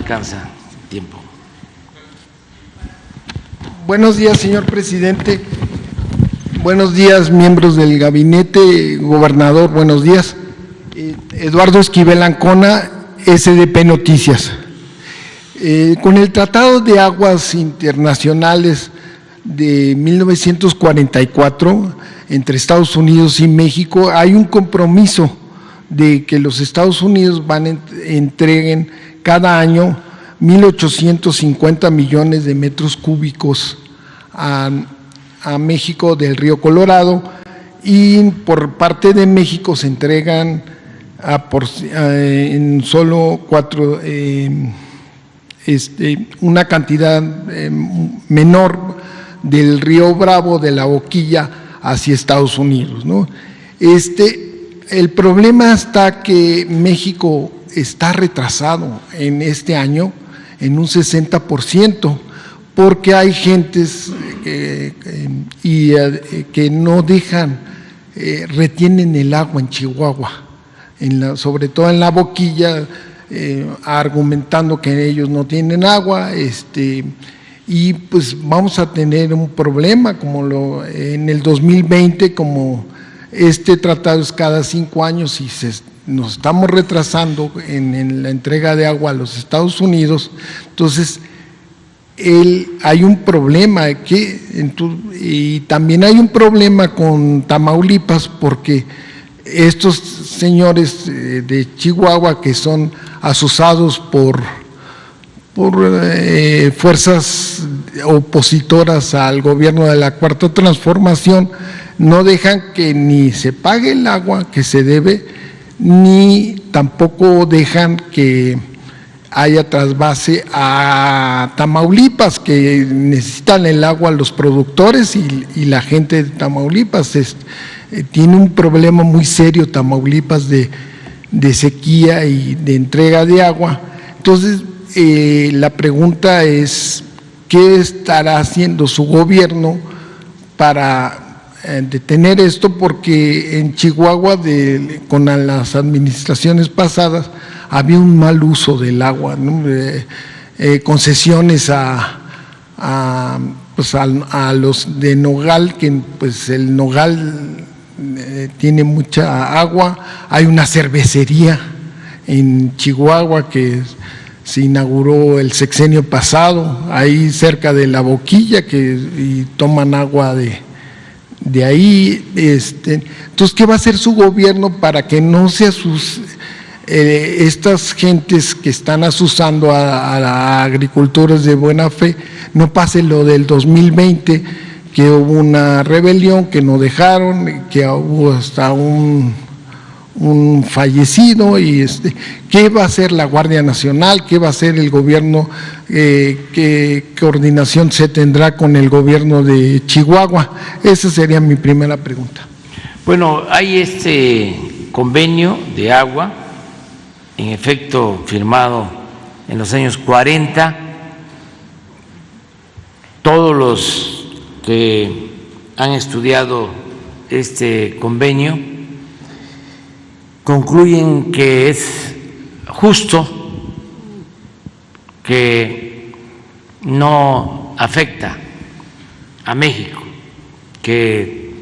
alcanza tiempo. Buenos días, señor presidente. Buenos días, miembros del gabinete, gobernador, buenos días. Eduardo Esquivel Ancona, SDP Noticias. Con el Tratado de Aguas Internacionales de 1944 entre Estados Unidos y México, hay un compromiso de que los Estados Unidos entreguen cada año 1.850 millones de metros cúbicos a México del río Colorado, y por parte de México se entregan en solo una cantidad menor del río Bravo, de la Boquilla, hacia Estados Unidos, ¿no? El problema está que México está retrasado en este año en un 60%, porque hay gentes que no dejan, retienen el agua en Chihuahua, sobre todo en la Boquilla, argumentando que ellos no tienen agua, y pues vamos a tener un problema como en el 2020, como este tratado es cada 5 años y nos estamos retrasando en la entrega de agua a los Estados Unidos. Entonces hay un problema y también hay un problema con Tamaulipas, porque estos señores de Chihuahua, que son asusados por fuerzas opositoras al gobierno de la Cuarta Transformación, no dejan que ni se pague el agua que se debe, ni tampoco dejan que haya trasvase a Tamaulipas, que necesitan el agua los productores y la gente de Tamaulipas. Tiene un problema muy serio Tamaulipas de sequía y de entrega de agua. Entonces, la pregunta es, ¿qué estará haciendo su gobierno para detener esto? Porque en Chihuahua, con las administraciones pasadas, había un mal uso del agua, ¿no? Concesiones a los de Nogal, que pues el Nogal tiene mucha agua. Hay una cervecería en Chihuahua que se inauguró el sexenio pasado, ahí cerca de la Boquilla, y toman agua de ahí. Entonces, ¿qué va a hacer su gobierno para que no se estas gentes que están asusando a agricultores de buena fe, no pase lo del 2020, que hubo una rebelión, que no dejaron, que hubo hasta un fallecido? Y ¿qué va a hacer la Guardia Nacional? ¿Qué va a hacer el gobierno? ¿Qué coordinación se tendrá con el gobierno de Chihuahua? Esa sería mi primera pregunta. Bueno, hay este convenio de agua, en efecto firmado en los años 40. Todos los que han estudiado este convenio concluyen que es justo, que no afecta a México, que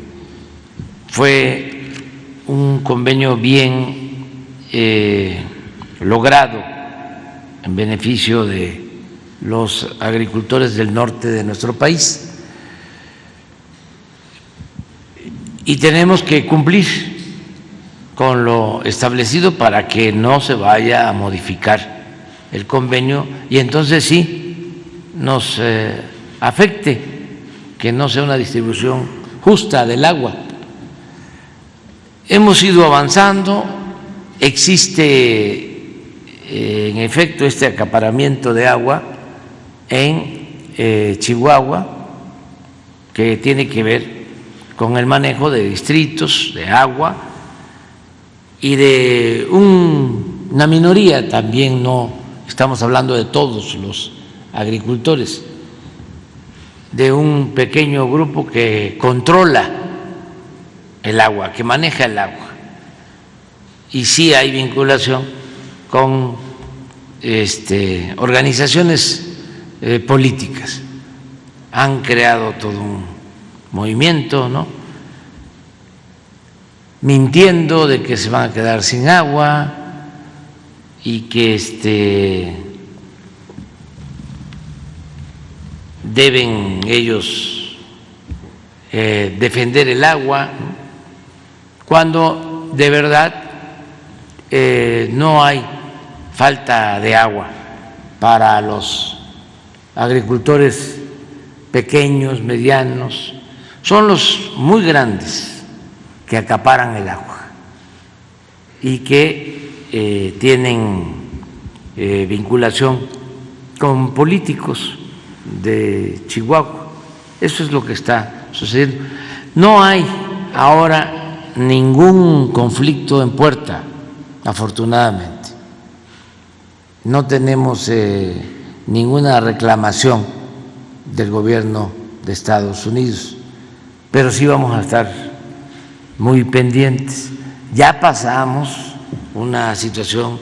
fue un convenio bien logrado en beneficio de los agricultores del norte de nuestro país, y tenemos que cumplir con lo establecido para que no se vaya a modificar el convenio y entonces sí nos afecte, que no sea una distribución justa del agua. Hemos ido avanzando, existe en efecto este acaparamiento de agua en Chihuahua, que tiene que ver con el manejo de distritos de agua y de una minoría, también no estamos hablando de todos los agricultores, de un pequeño grupo que controla el agua, que maneja el agua, y sí hay vinculación con organizaciones políticas han creado todo un movimiento, ¿no?, mintiendo de que se van a quedar sin agua y que deben ellos defender el agua, cuando de verdad no hay falta de agua para los agricultores pequeños, medianos, son los muy grandes que acaparan el agua y que tienen vinculación con políticos de Chihuahua. Eso es lo que está sucediendo. No hay ahora ningún conflicto en puerta, afortunadamente. No tenemos ninguna reclamación del gobierno de Estados Unidos, pero sí vamos a estar muy pendientes. Ya pasamos una situación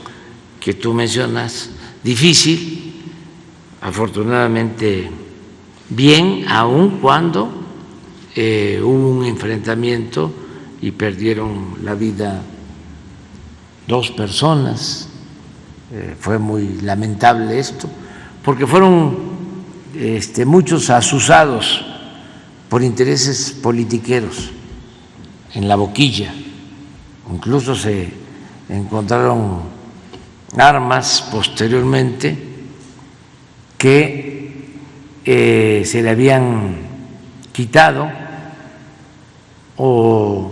que tú mencionas difícil, afortunadamente bien, aun cuando hubo un enfrentamiento y perdieron la vida 2 personas. Fue muy lamentable esto, porque fueron muchos asusados por intereses politiqueros en La Boquilla. Incluso se encontraron armas posteriormente que se le habían quitado o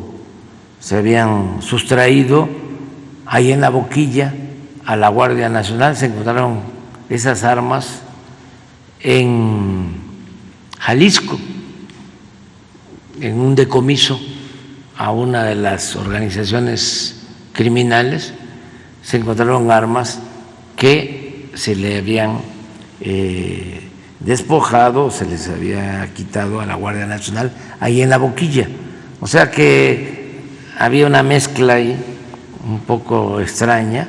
se habían sustraído ahí en La Boquilla a la Guardia Nacional. Se encontraron esas armas en Jalisco, en un decomiso a una de las organizaciones criminales. Se encontraron armas que se le habían despojado, se les había quitado a la Guardia Nacional ahí en La Boquilla. O sea que había una mezcla ahí un poco extraña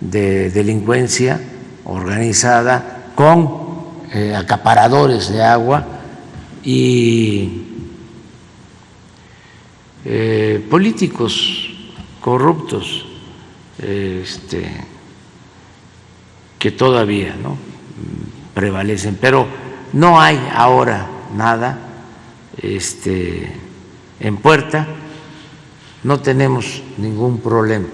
de delincuencia organizada con acaparadores de agua y políticos corruptos que todavía, ¿no?, prevalecen, pero no hay ahora nada en puerta, no tenemos ningún problema.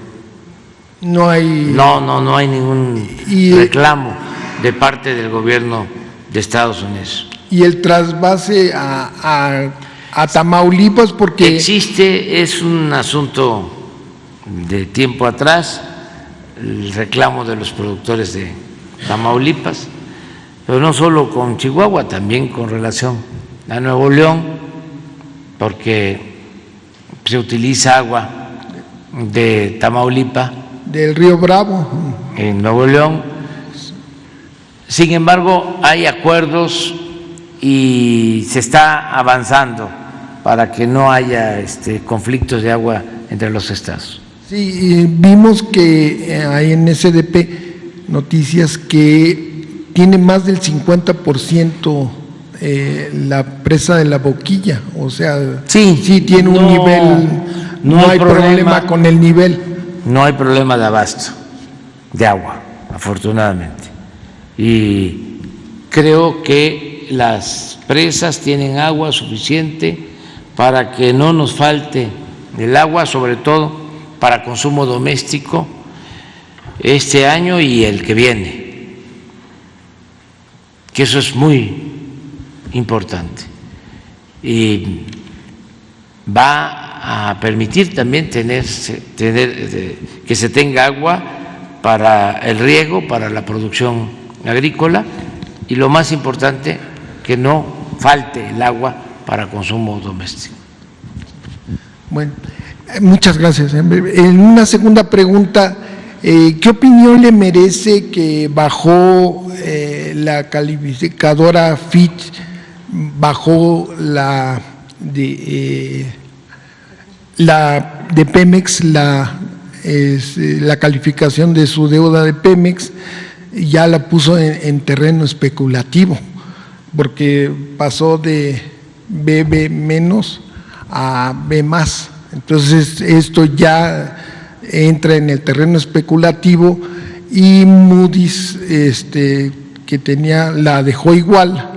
No hay ningún reclamo de parte del gobierno de Estados Unidos. Y el trasvase a Tamaulipas, porque existe, es un asunto de tiempo atrás, el reclamo de los productores de Tamaulipas, pero no solo con Chihuahua, también con relación a Nuevo León, porque se utiliza agua de Tamaulipas, del río Bravo, en Nuevo León. Sin embargo, hay acuerdos y se está avanzando para que no haya conflictos de agua entre los estados. Sí, vimos que hay en SDP Noticias que tiene más del 50% la presa de La Boquilla, o sea, sí tiene un nivel, no hay problema con el nivel. No hay problema de abasto de agua, afortunadamente. Y creo que las presas tienen agua suficiente para que no nos falte el agua, sobre todo para consumo doméstico este año y el que viene, que eso es muy importante y va a permitir también que se tenga agua para el riego, para la producción agrícola, y lo más importante, que no falte el agua para consumo doméstico. Bueno, muchas gracias. En una segunda pregunta, ¿qué opinión le merece que bajó la calificadora Fitch, bajó la de Pemex, la calificación de su deuda de Pemex, ya la puso en terreno especulativo, porque pasó de BB menos a B más. Entonces esto ya entra en el terreno especulativo, y Moody's que tenía, la dejó igual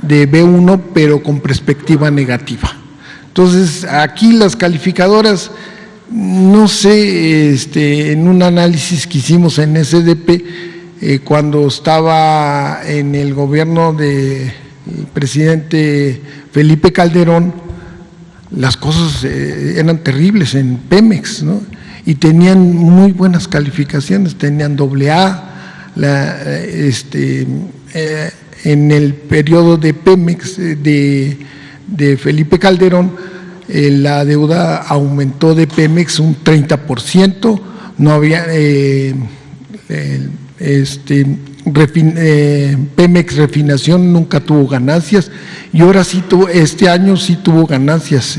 de B1 pero con perspectiva negativa. Entonces aquí las calificadoras, no sé, en un análisis que hicimos en SDP, cuando estaba en el gobierno del presidente Felipe Calderón, las cosas eran terribles en Pemex, ¿no? Y tenían muy buenas calificaciones, tenían AA, en el periodo de Pemex, de Felipe Calderón, la deuda aumentó de Pemex un 30%, no había Pemex Refinación nunca tuvo ganancias, y ahora sí este año sí tuvo ganancias.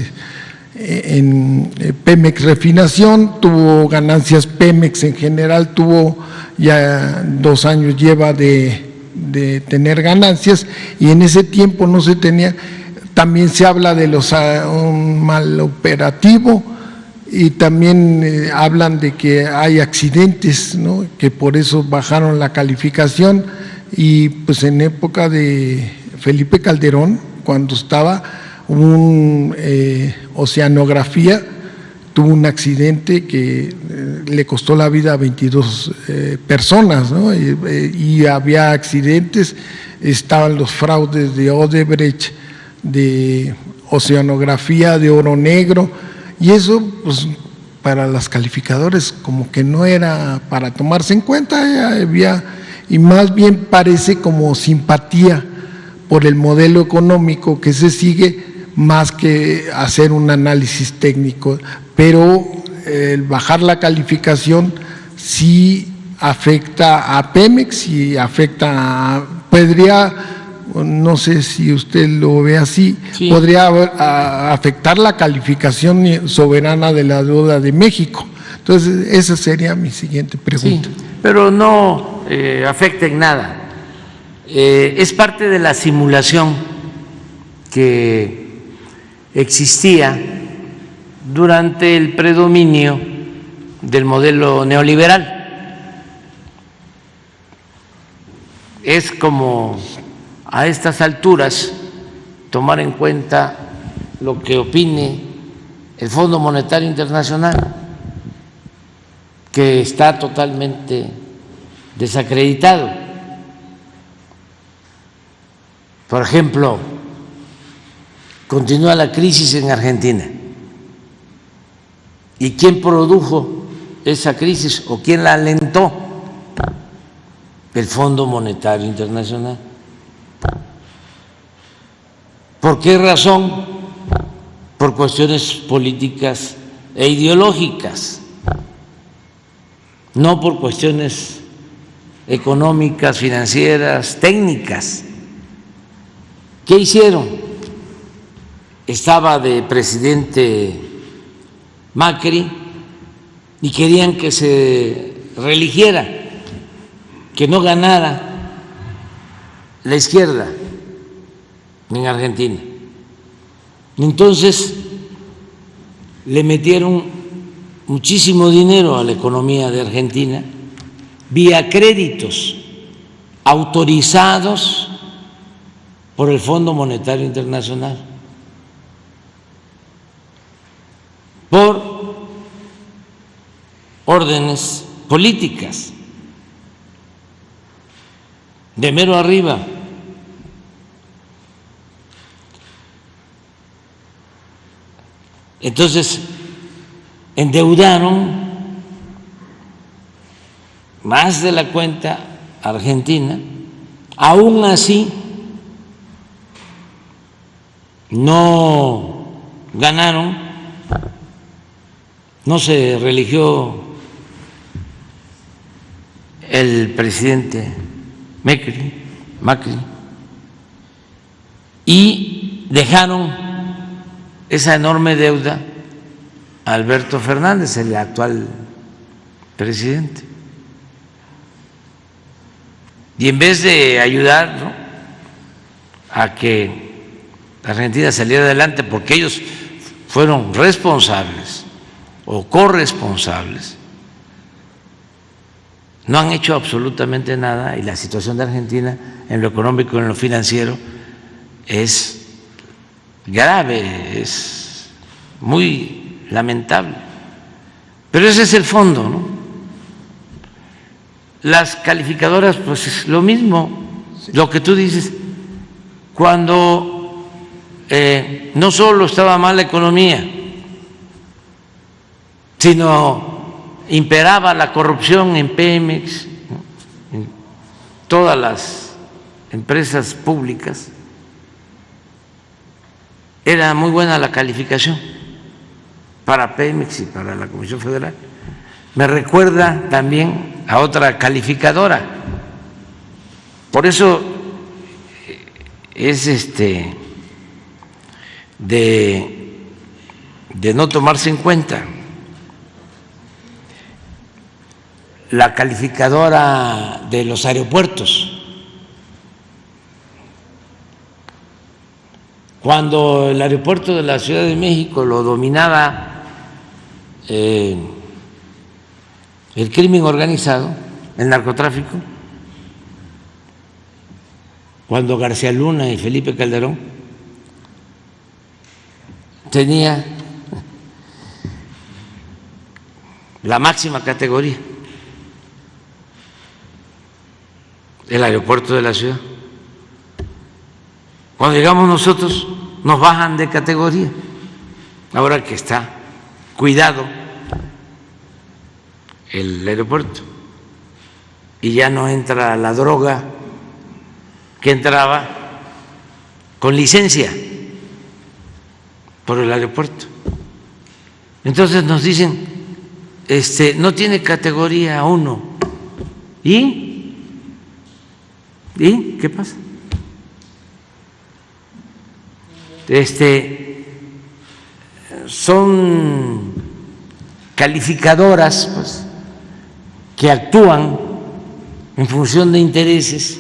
En Pemex Refinación tuvo ganancias, Pemex en general tuvo ya 2 años lleva de tener ganancias, y en ese tiempo no se tenía. También se habla de un mal operativo, y también hablan de que hay accidentes, ¿no?, que por eso bajaron la calificación. Y pues en época de Felipe Calderón, cuando estaba Oceanografía, tuvo un accidente que le costó la vida a 22 personas, ¿no? Y había accidentes, estaban los fraudes de Odebrecht, de Oceanografía, de Oro Negro, y eso pues para las calificadoras como que no era para tomarse en cuenta, y más bien parece como simpatía por el modelo económico que se sigue, más que hacer un análisis técnico. Pero el bajar la calificación sí afecta a Pemex y podría, no sé si usted lo ve así, sí, podría afectar la calificación soberana de la deuda de México. Entonces esa sería mi siguiente pregunta. Sí, pero no afecta en nada. Es parte de la simulación que existía durante el predominio del modelo neoliberal. Es como a estas alturas tomar en cuenta lo que opine el Fondo Monetario Internacional, que está totalmente desacreditado. Por ejemplo, continúa la crisis en Argentina. ¿Y quién produjo esa crisis o quién la alentó? El Fondo Monetario Internacional. ¿Por qué razón? Por cuestiones políticas e ideológicas, no por cuestiones económicas, financieras, técnicas. ¿Qué hicieron? Estaba de presidente Macri y querían que se reeligiera, que no ganara la izquierda en Argentina. Entonces le metieron muchísimo dinero a la economía de Argentina vía créditos autorizados por el Fondo Monetario Internacional, por órdenes políticas de mero arriba. Entonces endeudaron más de la cuenta a Argentina. Aún así no ganaron, no se reeligió el presidente Macri, y dejaron esa enorme deuda a Alberto Fernández, el actual presidente. Y en vez de ayudar, ¿no?, a que Argentina saliera adelante, porque ellos fueron responsables o corresponsables, no han hecho absolutamente nada, y la situación de Argentina en lo económico y en lo financiero es grave, es muy lamentable. Pero ese es el fondo, ¿no? Las calificadoras, pues es lo mismo, lo que tú dices, cuando no solo estaba mal la economía, sino imperaba la corrupción en Pemex, en todas las empresas públicas, era muy buena la calificación para Pemex y para la Comisión Federal. Me recuerda también a otra calificadora. Por eso es de no tomarse en cuenta. La calificadora de los aeropuertos. Cuando el aeropuerto de la Ciudad de México lo dominaba el crimen organizado, el narcotráfico, cuando García Luna y Felipe Calderón tenía la máxima categoría, el aeropuerto de la ciudad. Cuando llegamos nosotros nos bajan de categoría, ahora que está cuidado el aeropuerto y ya no entra la droga que entraba con licencia por el aeropuerto. Entonces nos dicen, no tiene categoría 1. ¿Y qué pasa? Son calificadoras, pues, que actúan en función de intereses.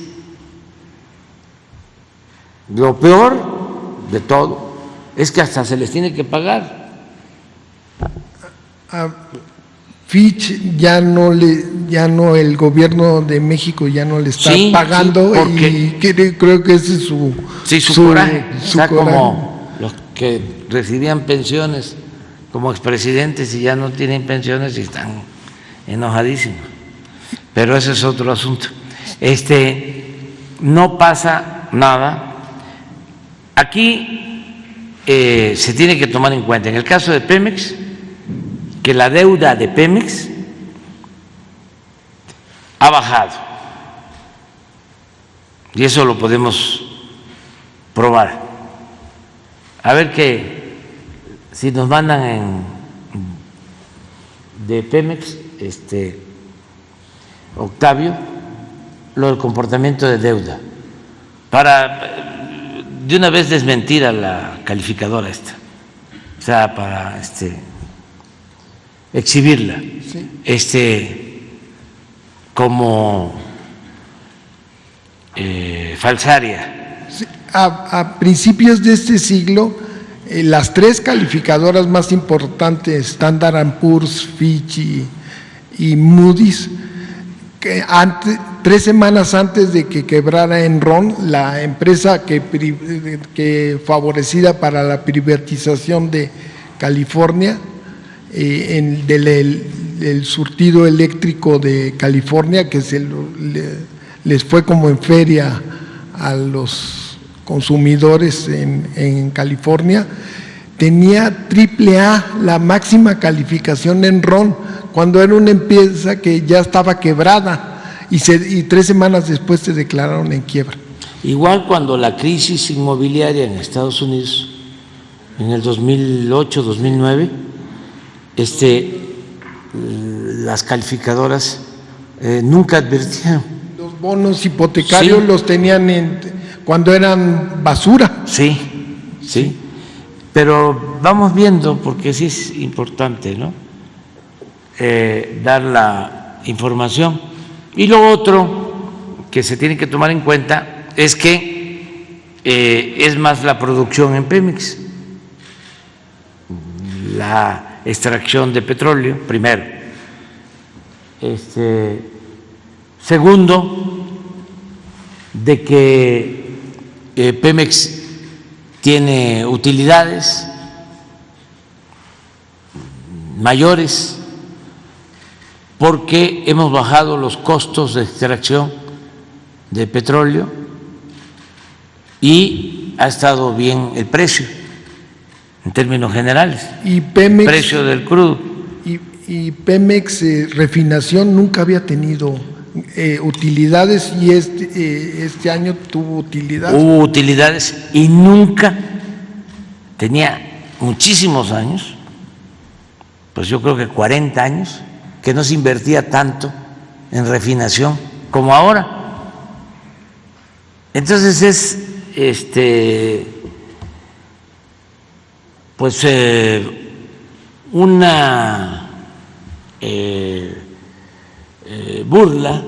Lo peor de todo es que hasta se les tiene que pagar. Fitch el gobierno de México ya no le está pagando, y creo que ese es su coraje. Como los que recibían pensiones como expresidentes y ya no tienen pensiones y están enojadísimos. Pero ese es otro asunto. No pasa nada. Aquí se tiene que tomar en cuenta, en el caso de Pemex, que la deuda de Pemex ha bajado, y eso lo podemos probar. A ver si nos mandan de Pemex, Octavio, lo del comportamiento de deuda, para de una vez desmentir a la calificadora esta, o sea, para exhibirla, como falsaria. Sí, a principios de este siglo, las tres calificadoras más importantes, Standard & Poor's, Fitch y Moody's, que 3 semanas antes de que quebrara Enron, la empresa que favorecida para la privatización de California, del surtido eléctrico de California, que les fue como en feria a los consumidores en California, tenía AAA, la máxima calificación en Enron, cuando era una empresa que ya estaba quebrada, y 3 semanas después se declararon en quiebra. Igual cuando la crisis inmobiliaria en Estados Unidos, en el 2008-2009, las calificadoras nunca advirtieron. Los bonos hipotecarios los tenían cuando eran basura. Sí, pero vamos viendo, porque sí es importante, ¿no?, dar la información. Y lo otro que se tiene que tomar en cuenta es que es más la producción en Pemex, la extracción de petróleo, primero. Segundo, de que Pemex tiene utilidades mayores porque hemos bajado los costos de extracción de petróleo y ha estado bien el precio en términos generales. Y Pemex, precio del crudo. Y Pemex Refinación nunca había tenido utilidades y este año tuvo utilidades. Hubo utilidades y nunca, tenía muchísimos años, pues yo creo que 40 años, que no se invertía tanto en refinación como ahora. Entonces es pues una burla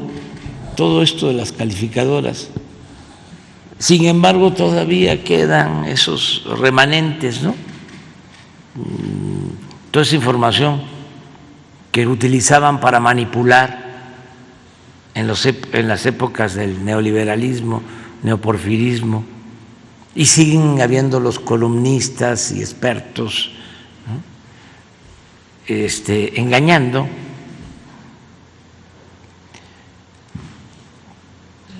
todo esto de las calificadoras. Sin embargo, todavía quedan esos remanentes, ¿no? Toda esa información que utilizaban para manipular en las épocas del neoliberalismo, neoporfirismo, y siguen habiendo los columnistas y expertos, ¿no? Engañando.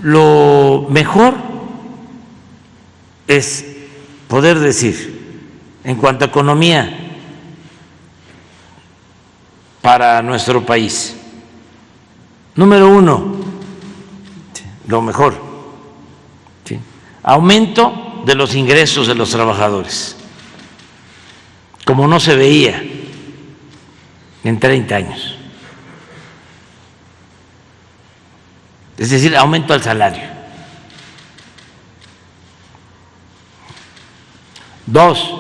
Lo mejor es poder decir, en cuanto a economía para nuestro país, número uno, lo mejor, ¿sí?, aumento de los ingresos de los trabajadores, como no se veía en 30 años. Es decir, aumento al salario. Dos,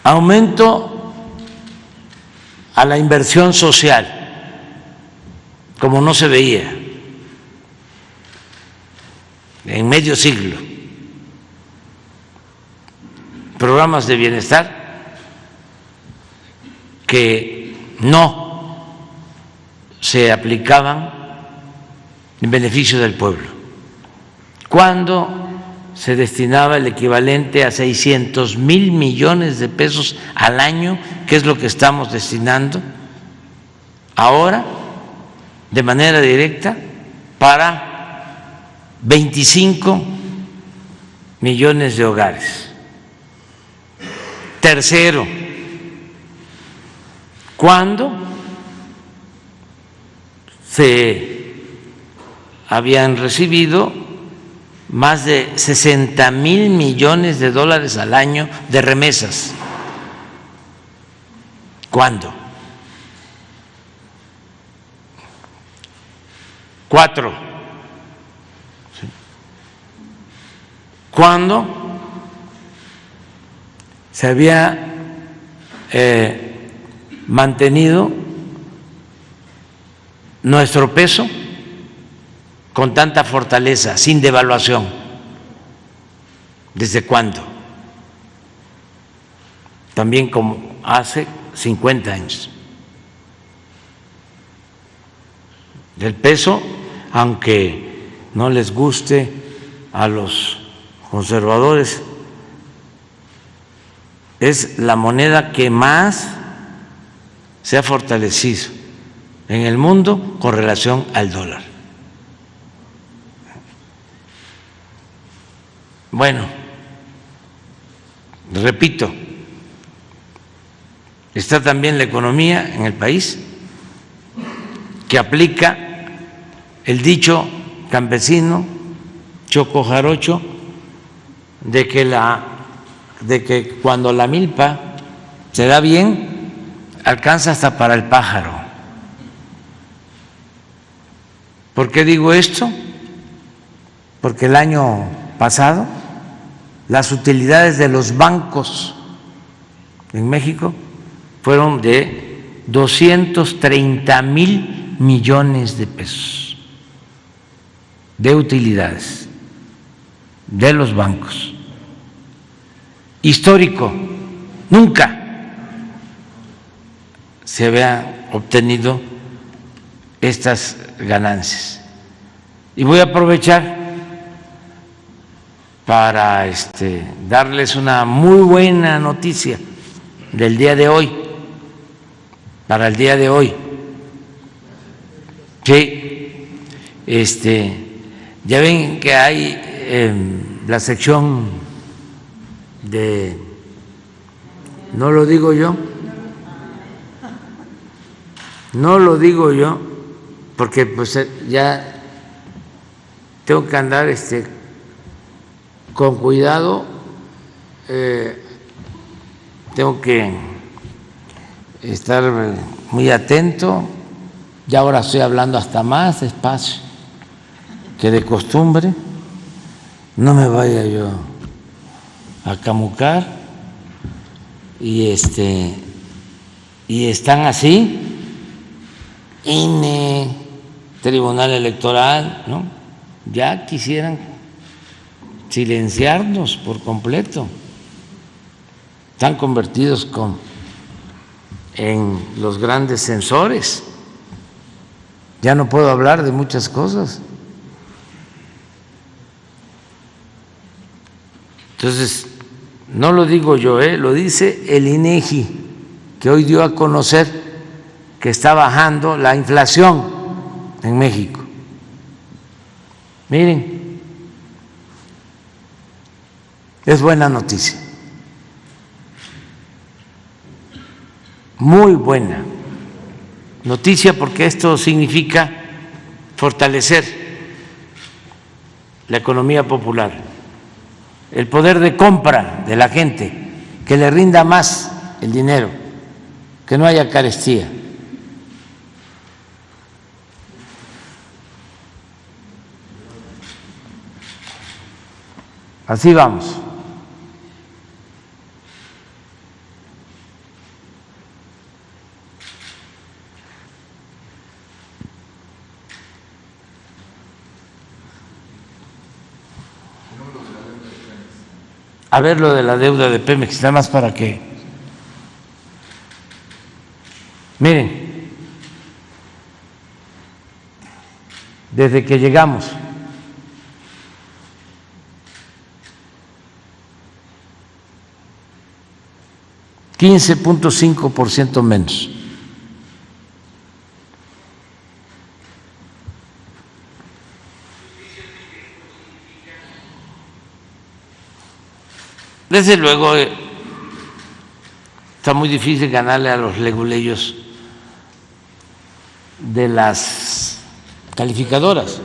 aumento a la inversión social, como no se veía en medio siglo. Programas de bienestar que no se aplicaban en beneficio del pueblo, cuando se destinaba el equivalente a 600,000 millones de pesos al año, que es lo que estamos destinando ahora de manera directa para 25 millones de hogares. Tercero, cuando se habían recibido más de 60,000 millones de dólares al año de remesas. ¿Cuándo? Cuatro, cuando se había mantenido nuestro peso con tanta fortaleza, sin devaluación. ¿Desde cuándo? También como hace 50 años. El peso, aunque no les guste a los conservadores, es la moneda que más se ha fortalecido en el mundo con relación al dólar. Bueno, repito, está también la economía en el país, que aplica el dicho campesino choco jarocho de que cuando la milpa se da bien, alcanza hasta para el pájaro. ¿Por qué digo esto? Porque el año pasado las utilidades de los bancos en México fueron de 230,000 millones de pesos. de utilidades de los bancos. Histórico, nunca se habían obtenido estas ganancias. Y voy a aprovechar para darles una muy buena noticia del día de hoy, para el día de hoy, que ya ven que hay la sección de, no lo digo yo, porque pues ya tengo que andar con cuidado, tengo que estar muy atento. Ya ahora estoy hablando hasta más despacio que de costumbre, no me vaya yo a camucar. Y están así, INE, Tribunal Electoral, ¿no? Ya quisieran silenciarnos por completo. Están convertidos en los grandes censores. Ya no puedo hablar de muchas cosas. Entonces, no lo digo yo, lo dice el INEGI, que hoy dio a conocer que está bajando la inflación en México. Miren, es buena noticia, muy buena noticia, porque esto significa fortalecer la economía popular, el poder de compra de la gente, que le rinda más el dinero, que no haya carestía. Así vamos. A ver lo de la deuda de Pemex, nada más para que… Miren, desde que llegamos, $15.5% menos. Desde luego está muy difícil ganarle a los leguleyos de las calificadoras.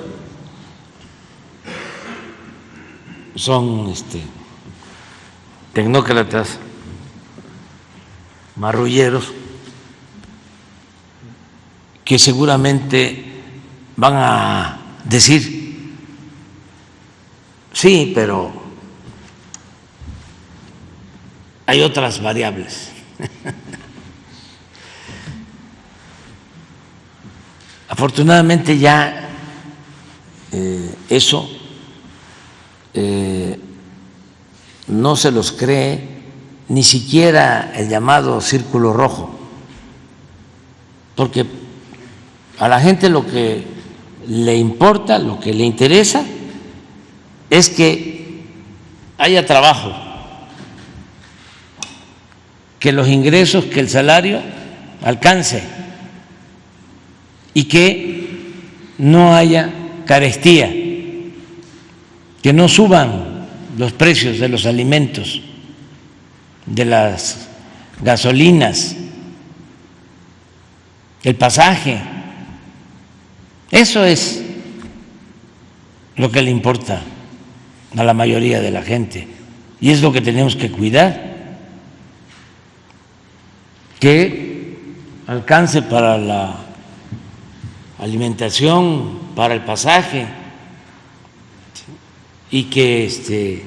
Son tecnócratas, marrulleros, que seguramente van a decir, sí, pero hay otras variables. Afortunadamente ya eso no se los cree ni siquiera el llamado círculo rojo, porque a la gente lo que le importa, lo que le interesa, es que haya trabajo, que los ingresos, que el salario alcance y que no haya carestía, que no suban los precios de los alimentos, de las gasolinas, el pasaje. Eso es lo que le importa a la mayoría de la gente y es lo que tenemos que cuidar, que alcance para la alimentación, para el pasaje, y que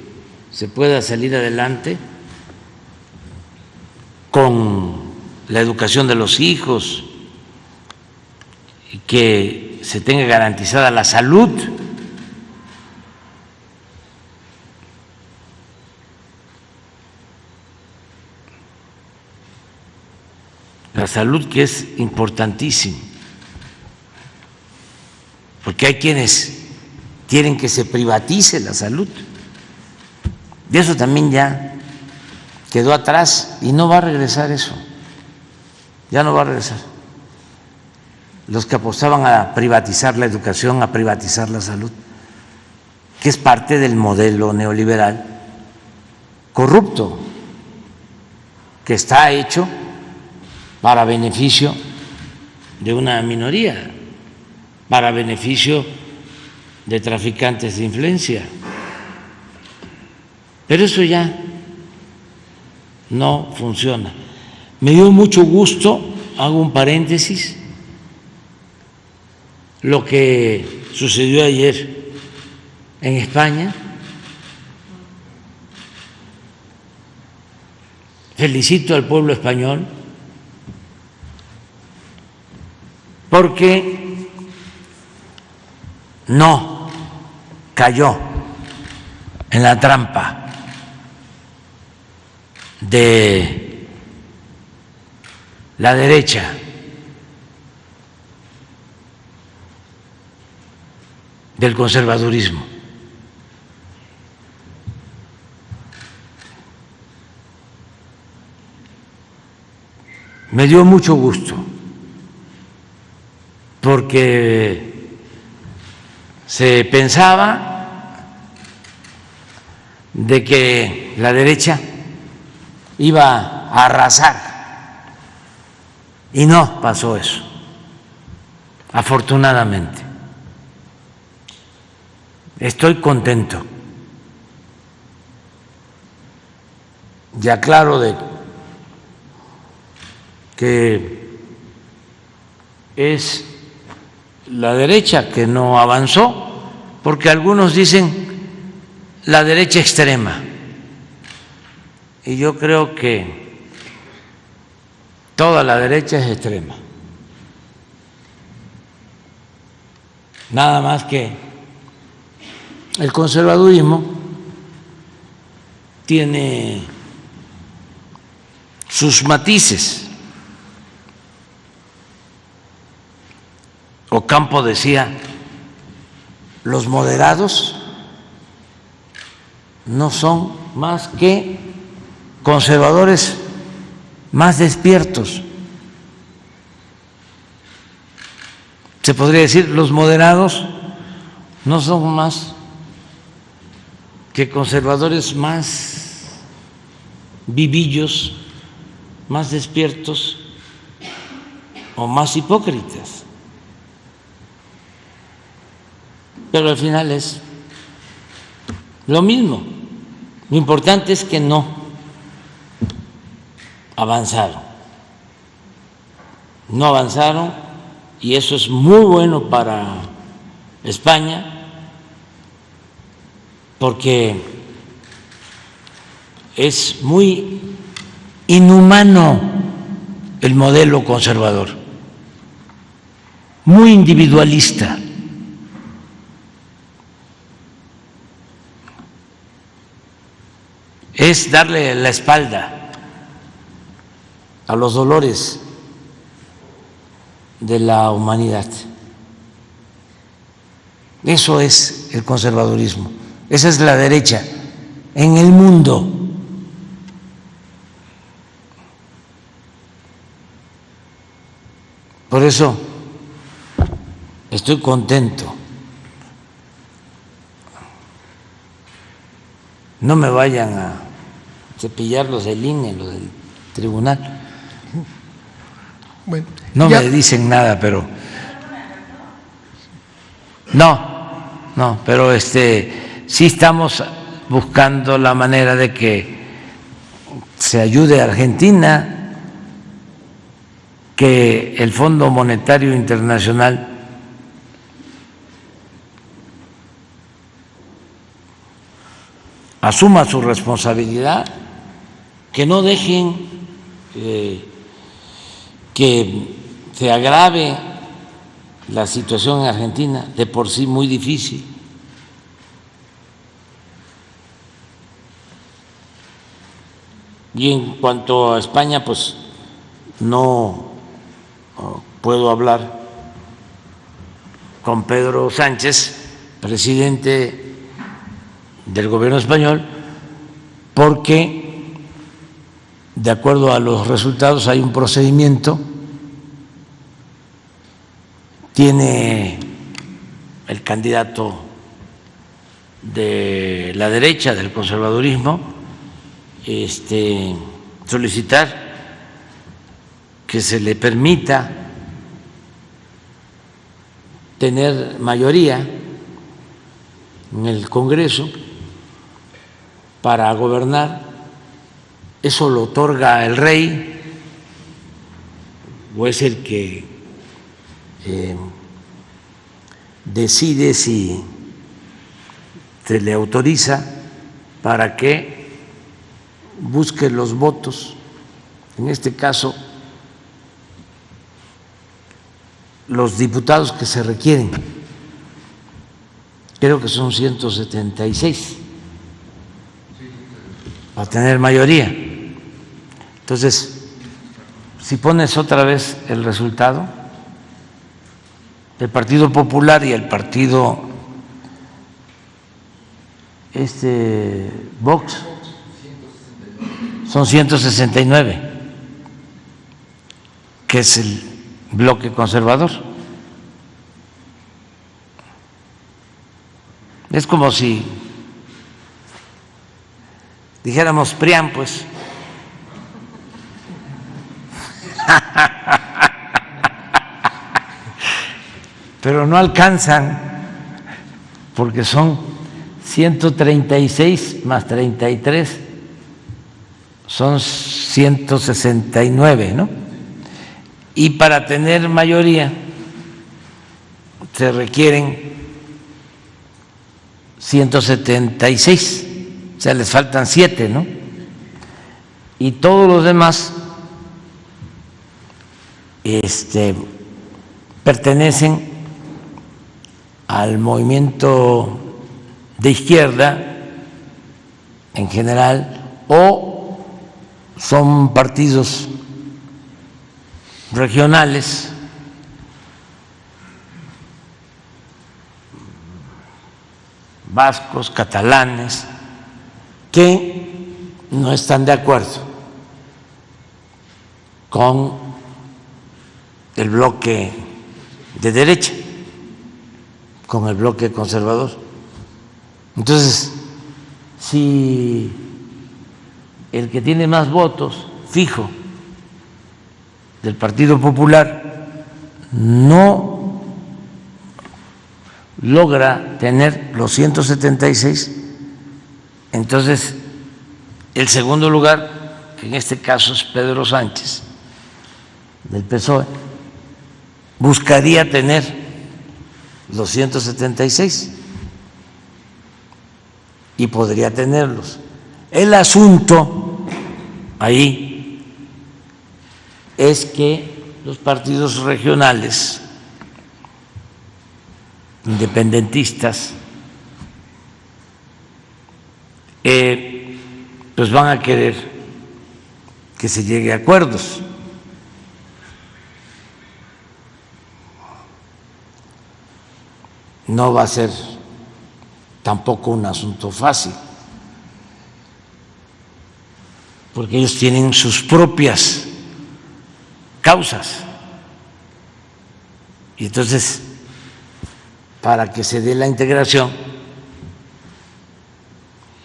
se pueda salir adelante con la educación de los hijos y que se tenga garantizada la salud la salud, que es importantísimo, porque hay quienes quieren que se privatice la salud, y eso también ya quedó atrás y no va a regresar eso, ya no va a regresar. Los que apostaban a privatizar la educación, a privatizar la salud, que es parte del modelo neoliberal corrupto, que está hecho para beneficio de una minoría, para beneficio de traficantes de influencia. Pero eso ya no funciona. Me dio mucho gusto, hago un paréntesis, lo que sucedió ayer en España. Felicito al pueblo español porque no cayó en la trampa de la derecha, del conservadurismo. Me dio mucho gusto porque se pensaba de que la derecha iba a arrasar y no pasó eso, afortunadamente. Estoy contento. Ya claro de que es la derecha que no avanzó, porque algunos dicen la derecha extrema, y yo creo que toda la derecha es extrema, nada más que el conservadurismo tiene sus matices. Ocampo decía, los moderados no son más que conservadores más despiertos. Se podría decir, los moderados no son más que conservadores más vivillos, más despiertos o más hipócritas. Pero al final es lo mismo. Lo importante es que no avanzaron. No avanzaron y eso es muy bueno para España porque es muy inhumano el modelo conservador, muy individualista. Es darle la espalda a los dolores de la humanidad. Eso es el conservadurismo, esa es la derecha en el mundo. Por eso estoy contento. No me vayan a cepillar los del INE, los del tribunal. Bueno, no me dicen nada, pero no, pero sí estamos buscando la manera de que se ayude a Argentina, que el Fondo Monetario Internacional asuma su responsabilidad, que no dejen que se agrave la situación en Argentina, de por sí muy difícil. Y en cuanto a España, pues no puedo hablar con Pedro Sánchez, presidente del gobierno español, porque de acuerdo a los resultados hay un procedimiento, tiene el candidato de la derecha, del conservadurismo, solicitar que se le permita tener mayoría en el Congreso para gobernar. Eso lo otorga el rey o es el que decide si se le autoriza para que busque los votos, en este caso los diputados que se requieren, creo que son 176 para tener mayoría. Entonces, si pones otra vez el resultado, el Partido Popular y el Partido Vox son 169, que es el bloque conservador. Es como si dijéramos PRIAN, pues. Pero no alcanzan, porque son 136 más 33, son 169, ¿no? Y para tener mayoría se requieren 176, o sea, les faltan 7, ¿no? Y todos los demás pertenecen al movimiento de izquierda en general o son partidos regionales vascos, catalanes, que no están de acuerdo con el bloque de derecha, con el bloque conservador. Entonces, si el que tiene más votos fijo del Partido Popular no logra tener los 176, entonces el segundo lugar, que en este caso es Pedro Sánchez, del PSOE, buscaría tener los 176 y podría tenerlos. El asunto ahí es que los partidos regionales independentistas pues van a querer que se llegue a acuerdos. No va a ser tampoco un asunto fácil, porque ellos tienen sus propias causas. Y entonces, para que se dé la integración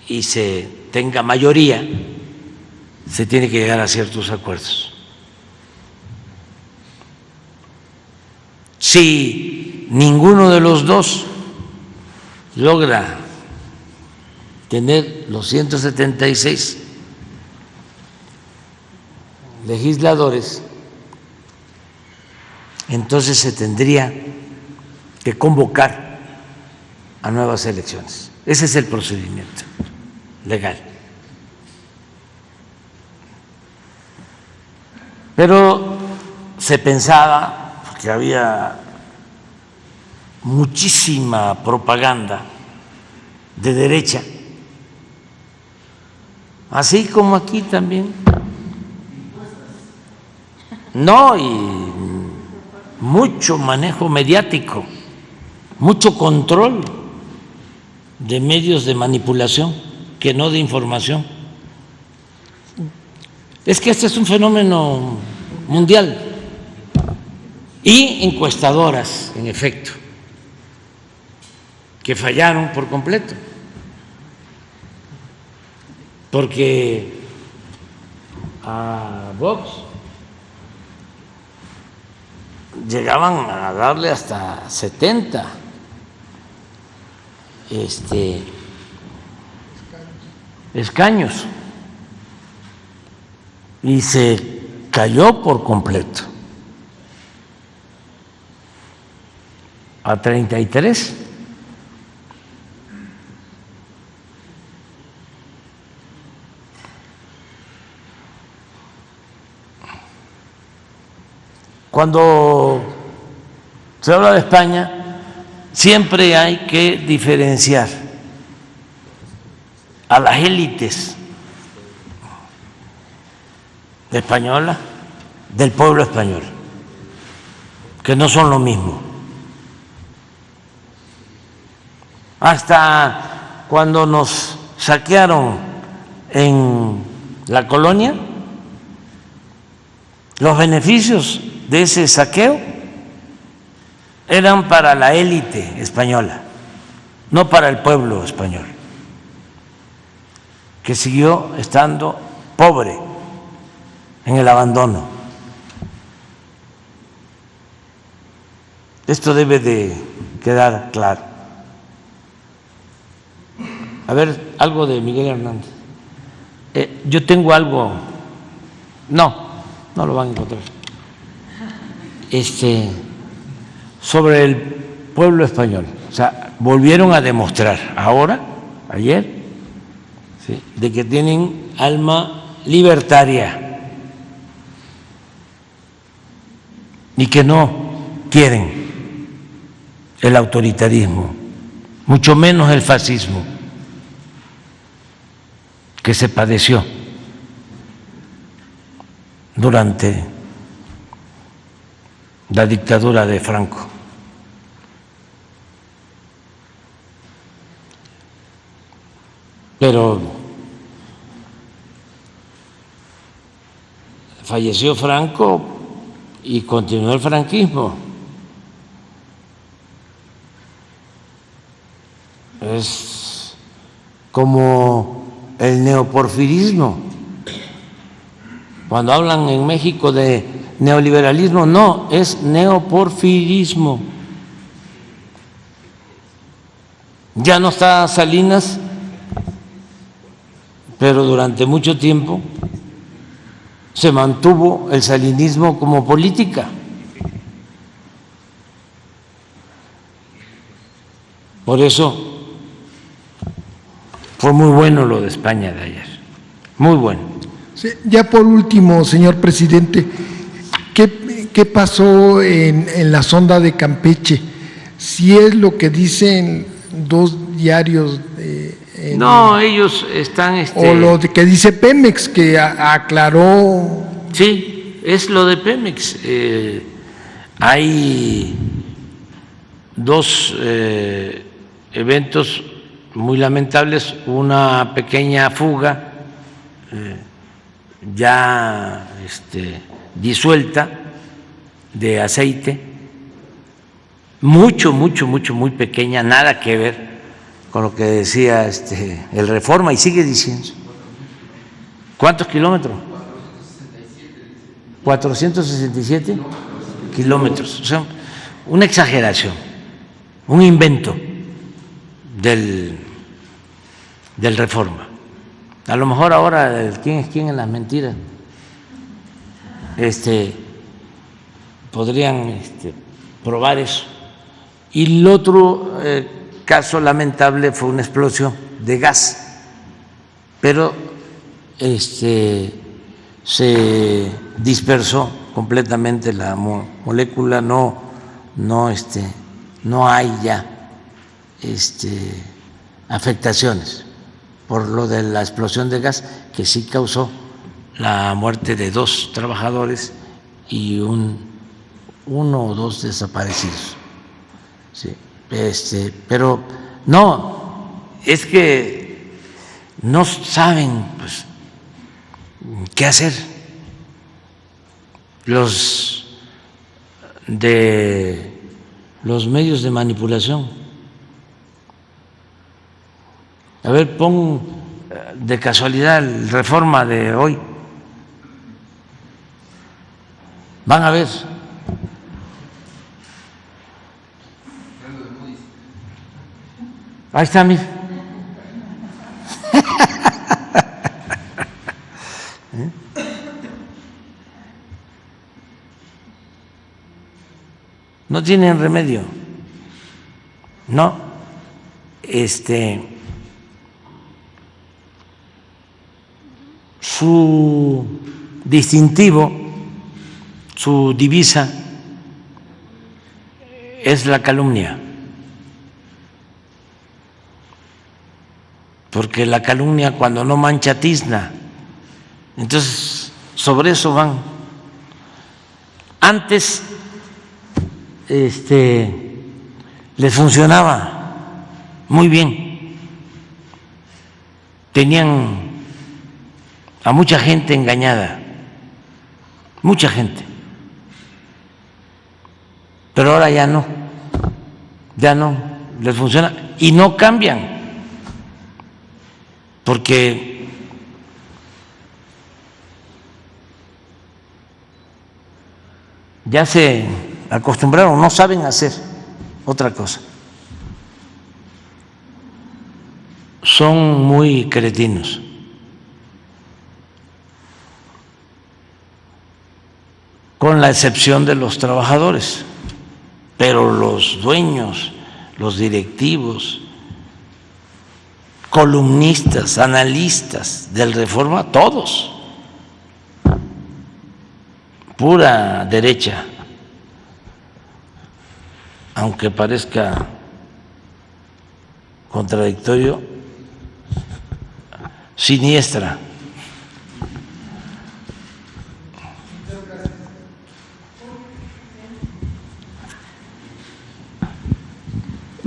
y se tenga mayoría, se tiene que llegar a ciertos acuerdos. Si ninguno de los dos logra tener los 176 legisladores, entonces se tendría que convocar a nuevas elecciones. Ese es el procedimiento legal. Pero se pensaba, porque había muchísima propaganda de derecha, así como aquí también. No, y mucho manejo mediático, mucho control de medios de manipulación que no de información. Es que este es un fenómeno mundial. Y encuestadoras, en efecto, que fallaron por completo, porque a Vox llegaban a darle hasta 70 escaños y se cayó por completo a 33. Cuando se habla de España, siempre hay que diferenciar a las élites españolas del pueblo español, que no son lo mismo. Hasta cuando nos saquearon en la colonia, los beneficios de ese saqueo eran para la élite española, no para el pueblo español, que siguió estando pobre en el abandono. Esto debe de quedar claro. A ver, algo de Miguel Hernández. Yo tengo algo, no lo van a encontrar. Sobre el pueblo español. O sea, volvieron a demostrar ahora, ayer, ¿sí?, de que tienen alma libertaria y que no quieren el autoritarismo, mucho menos el fascismo que se padeció durante la dictadura de Franco. Pero falleció Franco y continuó el franquismo. Es como el neoporfirismo. Cuando hablan en México de neoliberalismo, no, es neoporfirismo. Ya no está Salinas, pero durante mucho tiempo se mantuvo el salinismo como política. Por eso fue muy bueno lo de España de ayer, muy bueno. Sí, ya por último, señor presidente, ¿qué pasó en la sonda de Campeche? Si es lo que dicen dos diarios. No, ellos están. O lo que dice Pemex, que aclaró. Sí, es lo de Pemex. Hay dos eventos muy lamentables, una pequeña fuga ya disuelta de aceite, muy pequeña, nada que ver con lo que decía el Reforma y sigue diciendo. ¿Cuántos kilómetros? 467 kilómetros. O sea, una exageración, un invento del Reforma. A lo mejor ahora el quién es quién en las mentiras podrían probar eso. Y el otro caso lamentable fue una explosión de gas, pero se dispersó completamente la molécula, no hay ya afectaciones por lo de la explosión de gas, que sí causó la muerte de 2 trabajadores y uno o dos desaparecidos. Sí, pero no, es que no saben pues qué hacer los de los medios de manipulación. A ver, pon de casualidad el Reforma de hoy. Van a ver. Ahí está, mira. No tienen remedio. No. Su distintivo, su divisa es la calumnia. Porque la calumnia cuando no mancha tizna. Entonces, sobre eso van. Antes les funcionaba muy bien. Tenían a mucha gente engañada, mucha gente. Pero ahora ya no les funciona y no cambian. Porque ya se acostumbraron, no saben hacer otra cosa. Son muy cretinos. Con la excepción de los trabajadores, pero los dueños, los directivos, columnistas, analistas del Reforma, todos, pura derecha, aunque parezca contradictorio, siniestra.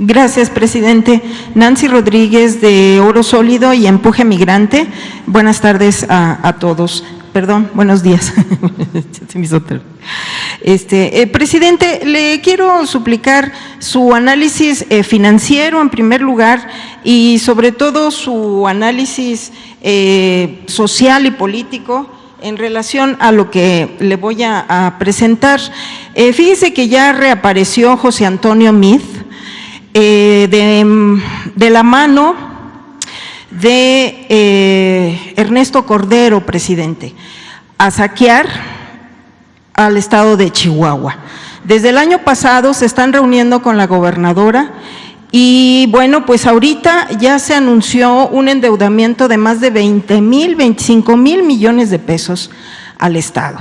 Gracias, presidente. Nancy Rodríguez, de Oro Sólido y Empuje Migrante. Buenas tardes a todos. Perdón, buenos días. Presidente, le quiero suplicar su análisis financiero en primer lugar y sobre todo su análisis social y político en relación a lo que le voy a presentar. Fíjese que ya reapareció José Antonio Meade, de la mano de Ernesto Cordero, presidente, a saquear al estado de Chihuahua. Desde el año pasado se están reuniendo con la gobernadora y bueno, pues ahorita ya se anunció un endeudamiento de más de 25 mil millones de pesos al estado.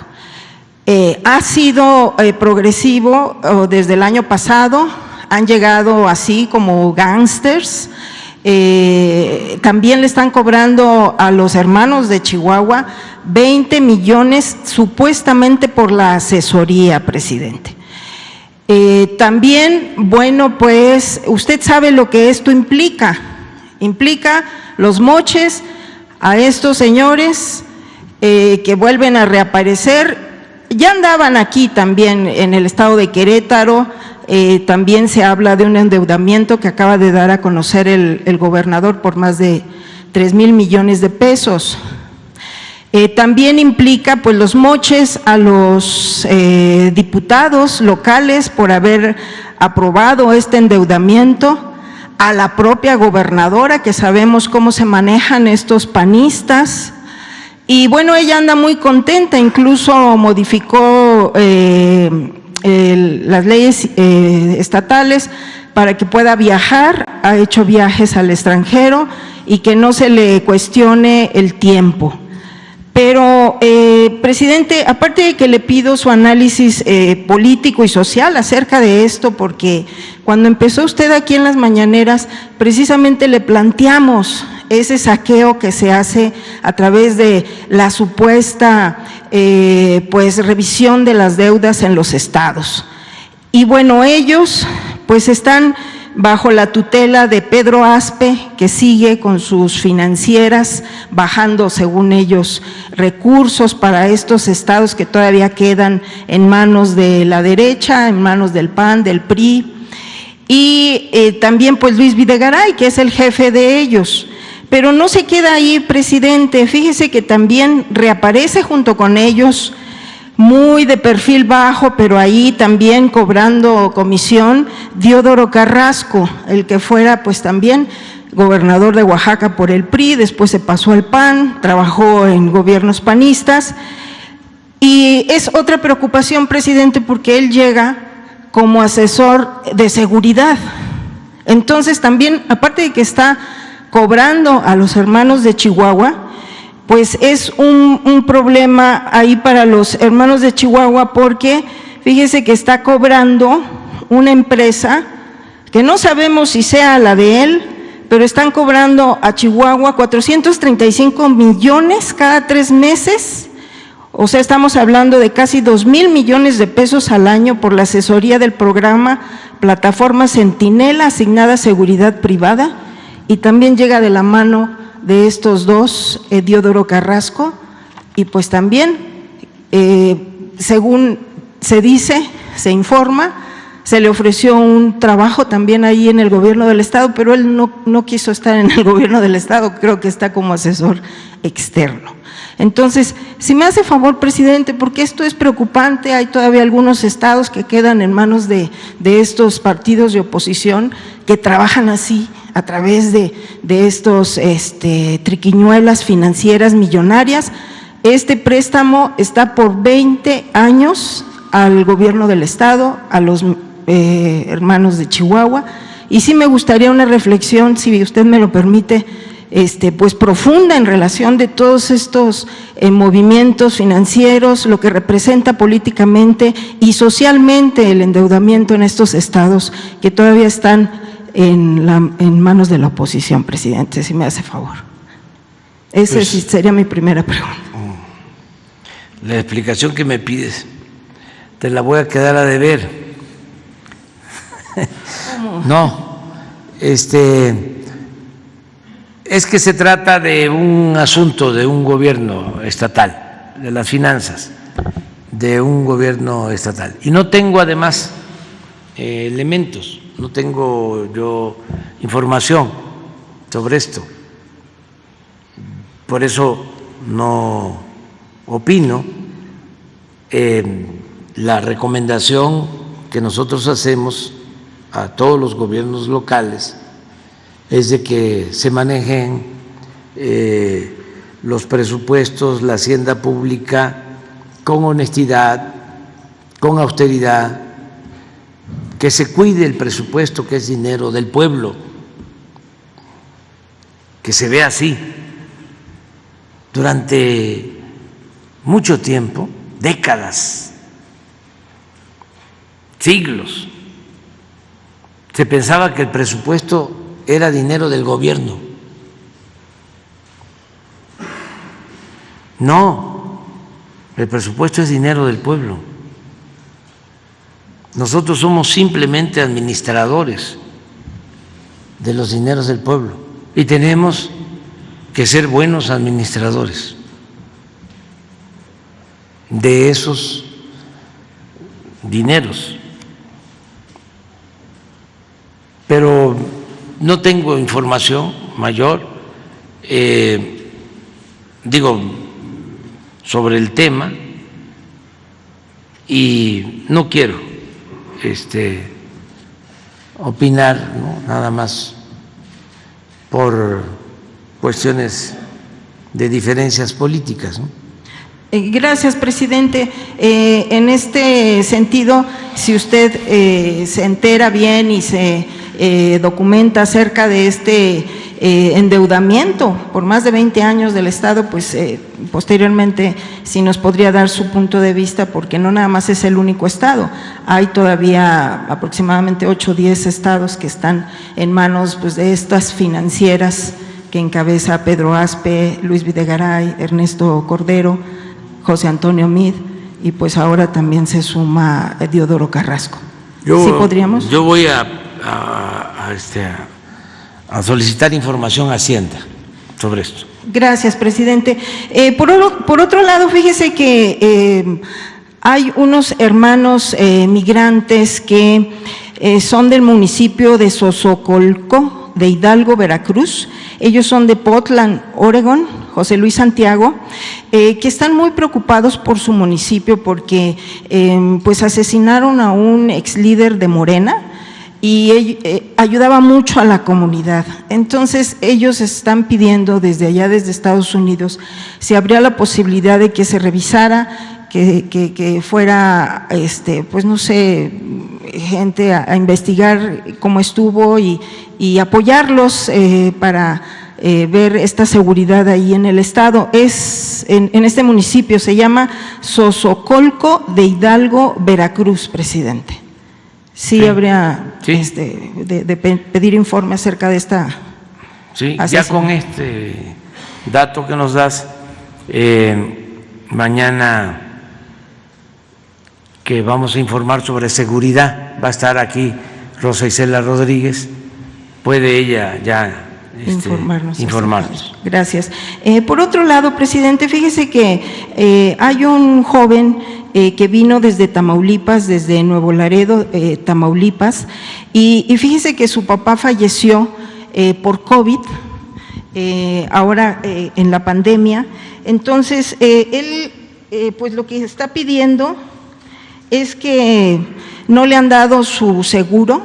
Ha sido progresivo desde el año pasado. Han llegado así como gángsters, también le están cobrando a los hermanos de Chihuahua 20 millones supuestamente por la asesoría, presidente. También, bueno, pues usted sabe lo que esto implica los moches a estos señores que vuelven a reaparecer. Ya andaban aquí también en el estado de Querétaro. También se habla de un endeudamiento que acaba de dar a conocer el gobernador por más de 3,000 millones de pesos. También implica pues los moches a los diputados locales por haber aprobado este endeudamiento, a la propia gobernadora, que sabemos cómo se manejan estos panistas. Y bueno, ella anda muy contenta, incluso modificó las leyes estatales para que pueda viajar, ha hecho viajes al extranjero y que no se le cuestione el tiempo. Pero, presidente, aparte de que le pido su análisis político y social acerca de esto, porque cuando empezó usted aquí en las mañaneras, precisamente le planteamos ese saqueo que se hace a través de la supuesta pues revisión de las deudas en los estados. Y bueno, ellos pues están bajo la tutela de Pedro Aspe, que sigue con sus financieras bajando, según ellos, recursos para estos estados que todavía quedan en manos de la derecha, en manos del PAN, del PRI, y también pues Luis Videgaray, que es el jefe de ellos. Pero no se queda ahí, presidente, fíjese que también reaparece junto con ellos, muy de perfil bajo, pero ahí también cobrando comisión, Diodoro Carrasco, el que fuera pues también gobernador de Oaxaca por el PRI, después se pasó al PAN, trabajó en gobiernos panistas, y es otra preocupación, presidente, porque él llega como asesor de seguridad. Entonces también, aparte de que está cobrando a los hermanos de Chihuahua, pues es un problema ahí para los hermanos de Chihuahua, porque fíjese que está cobrando una empresa que no sabemos si sea la de él, pero están cobrando a Chihuahua 435 millones cada 3 meses, o sea, estamos hablando de casi 2,000 millones de pesos al año por la asesoría del programa Plataforma Centinela asignada a seguridad privada, y también llega de la mano de estos dos, Diodoro Carrasco, y pues también, según se dice, se informa, se le ofreció un trabajo también ahí en el gobierno del estado, pero él no quiso estar en el gobierno del estado, creo que está como asesor externo. Entonces, si me hace favor, presidente, porque esto es preocupante, hay todavía algunos estados que quedan en manos de estos partidos de oposición que trabajan así, a través de estos triquiñuelas financieras millonarias. Este préstamo está por 20 años al gobierno del estado, a los hermanos de Chihuahua, y sí me gustaría una reflexión, si usted me lo permite, pues profunda en relación de todos estos movimientos financieros, lo que representa políticamente y socialmente el endeudamiento en estos estados que todavía están en manos de la oposición, presidente, si me hace favor. Esa pues, sería mi primera pregunta. La explicación que me pides, te la voy a quedar a deber. No, es que se trata de un asunto de un gobierno estatal, de las finanzas de un gobierno estatal. Y no tengo además elementos, no tengo yo información sobre esto. Por eso no opino. La recomendación que nosotros hacemos a todos los gobiernos locales es de que se manejen los presupuestos, la hacienda pública con honestidad, con austeridad, que se cuide el presupuesto, que es dinero del pueblo, que se vea así. Durante mucho tiempo, décadas, siglos, se pensaba que el presupuesto era dinero del gobierno. No, el presupuesto es dinero del pueblo. Nosotros somos simplemente administradores de los dineros del pueblo y tenemos que ser buenos administradores de esos dineros. Pero no tengo información mayor, sobre el tema, y no quiero opinar, ¿no? Nada más por cuestiones de diferencias políticas, ¿no? Gracias, presidente. En este sentido, si usted se entera bien y se documenta acerca de este endeudamiento por más de 20 años del Estado, pues posteriormente sí nos podría dar su punto de vista, porque no nada más es el único Estado, hay todavía aproximadamente 8 o 10 estados que están en manos pues de estas financieras que encabeza Pedro Aspe, Luis Videgaray, Ernesto Cordero, José Antonio Mid, y pues ahora también se suma Diodoro Carrasco. ¿Sí podríamos? Yo voy a solicitar información a Hacienda sobre esto. Gracias, presidente. Por otro lado, fíjese que hay unos hermanos migrantes que son del municipio de Sosocolco, de Hidalgo, Veracruz. Ellos son de Portland, Oregon, José Luis Santiago, que están muy preocupados por su municipio porque pues asesinaron a un ex líder de Morena y ayudaba mucho a la comunidad. Entonces ellos están pidiendo desde allá, desde Estados Unidos, si habría la posibilidad de que se revisara, que fuera, pues no sé, gente a investigar cómo estuvo y apoyarlos para ver esta seguridad ahí en el estado. Es en este municipio, se llama Sosocolco de Hidalgo, Veracruz, presidente. Sí, habría de pedir informe acerca de esta. Sí, ya con este dato que nos das, mañana que vamos a informar sobre seguridad, va a estar aquí Rosa Isela Rodríguez, puede ella ya informarnos. Gracias. Por otro lado, presidente, fíjese que hay un joven que vino desde Tamaulipas, desde Nuevo Laredo, Tamaulipas, y fíjese que su papá falleció por COVID, ahora en la pandemia. Entonces, él pues lo que está pidiendo es que no le han dado su seguro,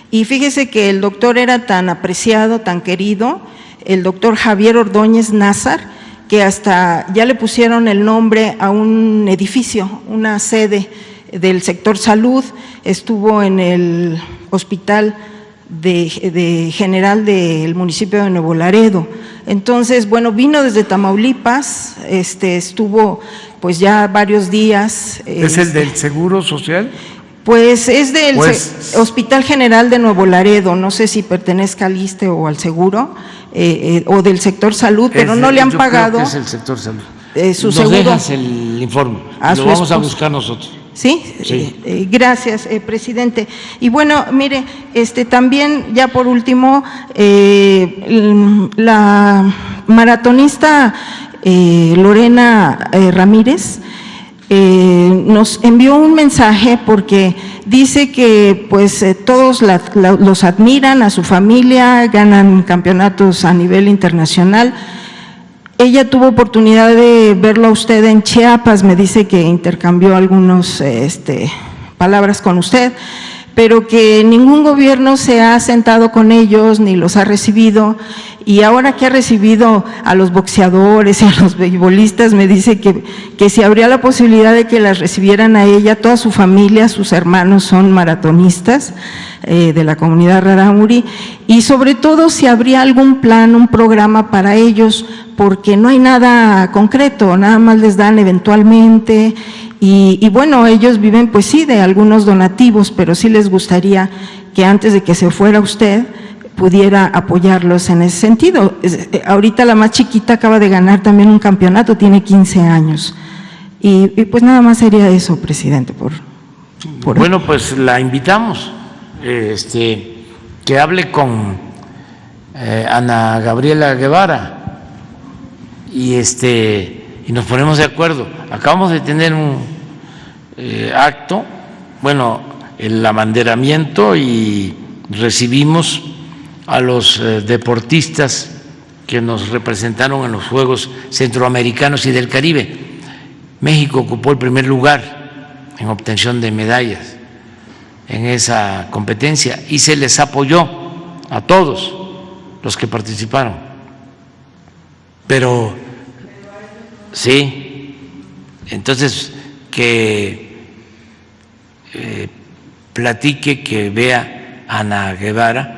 y fíjese que el doctor era tan apreciado, tan querido, el doctor Javier Ordóñez Nazar, que hasta ya le pusieron el nombre a un edificio, una sede del sector salud, estuvo en el hospital de general del municipio de Nuevo Laredo. Entonces, bueno, vino desde Tamaulipas, estuvo pues ya varios días. ¿Es el del Seguro Social? Pues es del Hospital General de Nuevo Laredo, no sé si pertenezca al ISSSTE o al Seguro, o del sector salud, pero no le han pagado. Creo que es el sector salud. Su Nos seguro. dejas el informe, lo vamos a buscar nosotros. ¿Sí? Sí. Gracias, presidente. Y bueno, mire, también ya por último, la maratonista Lorena Ramírez nos envió un mensaje porque dice que pues todos los admiran, a su familia, ganan campeonatos a nivel internacional. Ella tuvo oportunidad de verlo a usted en Chiapas, me dice que intercambió algunas palabras con usted, pero que ningún gobierno se ha sentado con ellos ni los ha recibido, y ahora que ha recibido a los boxeadores y a los beisbolistas, me dice que si habría la posibilidad de que las recibieran a ella, toda su familia, sus hermanos son maratonistas de la comunidad Rarámuri, y sobre todo si habría algún plan, un programa para ellos, porque no hay nada concreto, nada más les dan eventualmente, y bueno, ellos viven pues sí de algunos donativos, pero sí les gustaría que antes de que se fuera usted pudiera apoyarlos en ese sentido. Ahorita la más chiquita acaba de ganar también un campeonato, tiene 15 años, y pues nada más sería eso, presidente. Bueno, pues la invitamos, que hable con Ana Gabriela Guevara, y nos ponemos de acuerdo. Acabamos de tener un acto, bueno, el abanderamiento, y recibimos a los deportistas que nos representaron en los Juegos Centroamericanos y del Caribe. México ocupó el primer lugar en obtención de medallas en esa competencia y se les apoyó a todos los que participaron. Pero sí, entonces que platique, que vea a Ana Guevara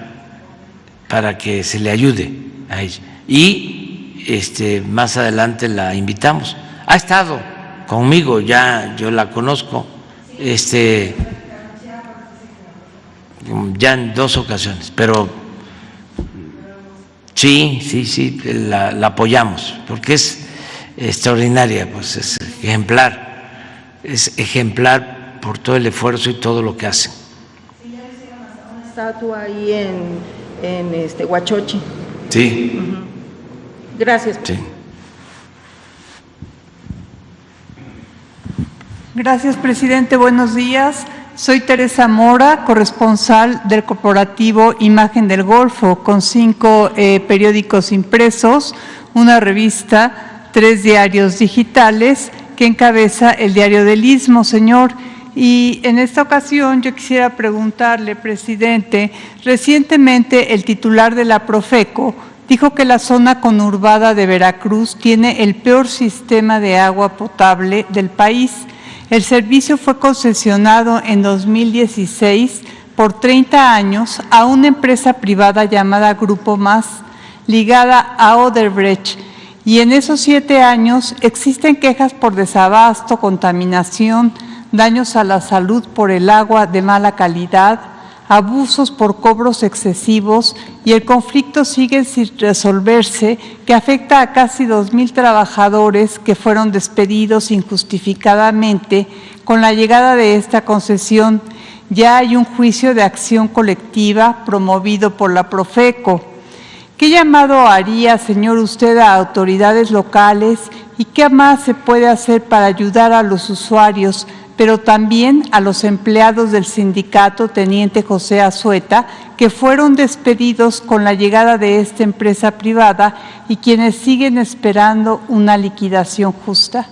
para que se le ayude a ella. Y más adelante la invitamos. Ha estado conmigo, ya yo la conozco, ya en 2 ocasiones, pero Sí, sí, sí, la apoyamos, porque es extraordinaria, pues es ejemplar por todo el esfuerzo y todo lo que hacen. Sí, ya hicieron hasta una estatua ahí en Huachochi. Sí. Gracias. Sí. Gracias, presidente. Buenos días. Soy Teresa Mora, corresponsal del corporativo Imagen del Golfo, con 5 periódicos impresos, una revista, 3 diarios digitales que encabeza el Diario del Istmo, señor. Y en esta ocasión yo quisiera preguntarle, presidente, recientemente el titular de la Profeco dijo que la zona conurbada de Veracruz tiene el peor sistema de agua potable del país. El servicio fue concesionado en 2016 por 30 años a una empresa privada llamada Grupo Más, ligada a Odebrecht, y en esos 7 años existen quejas por desabasto, contaminación, daños a la salud por el agua de mala calidad, abusos por cobros excesivos, y el conflicto sigue sin resolverse, que afecta a casi 2,000 trabajadores que fueron despedidos injustificadamente con la llegada de esta concesión. Ya hay un juicio de acción colectiva promovido por la Profeco. ¿Qué llamado haría, señor, usted a autoridades locales y qué más se puede hacer para ayudar a los usuarios, pero también a los empleados del sindicato Teniente José Azueta, que fueron despedidos con la llegada de esta empresa privada y quienes siguen esperando una liquidación justa?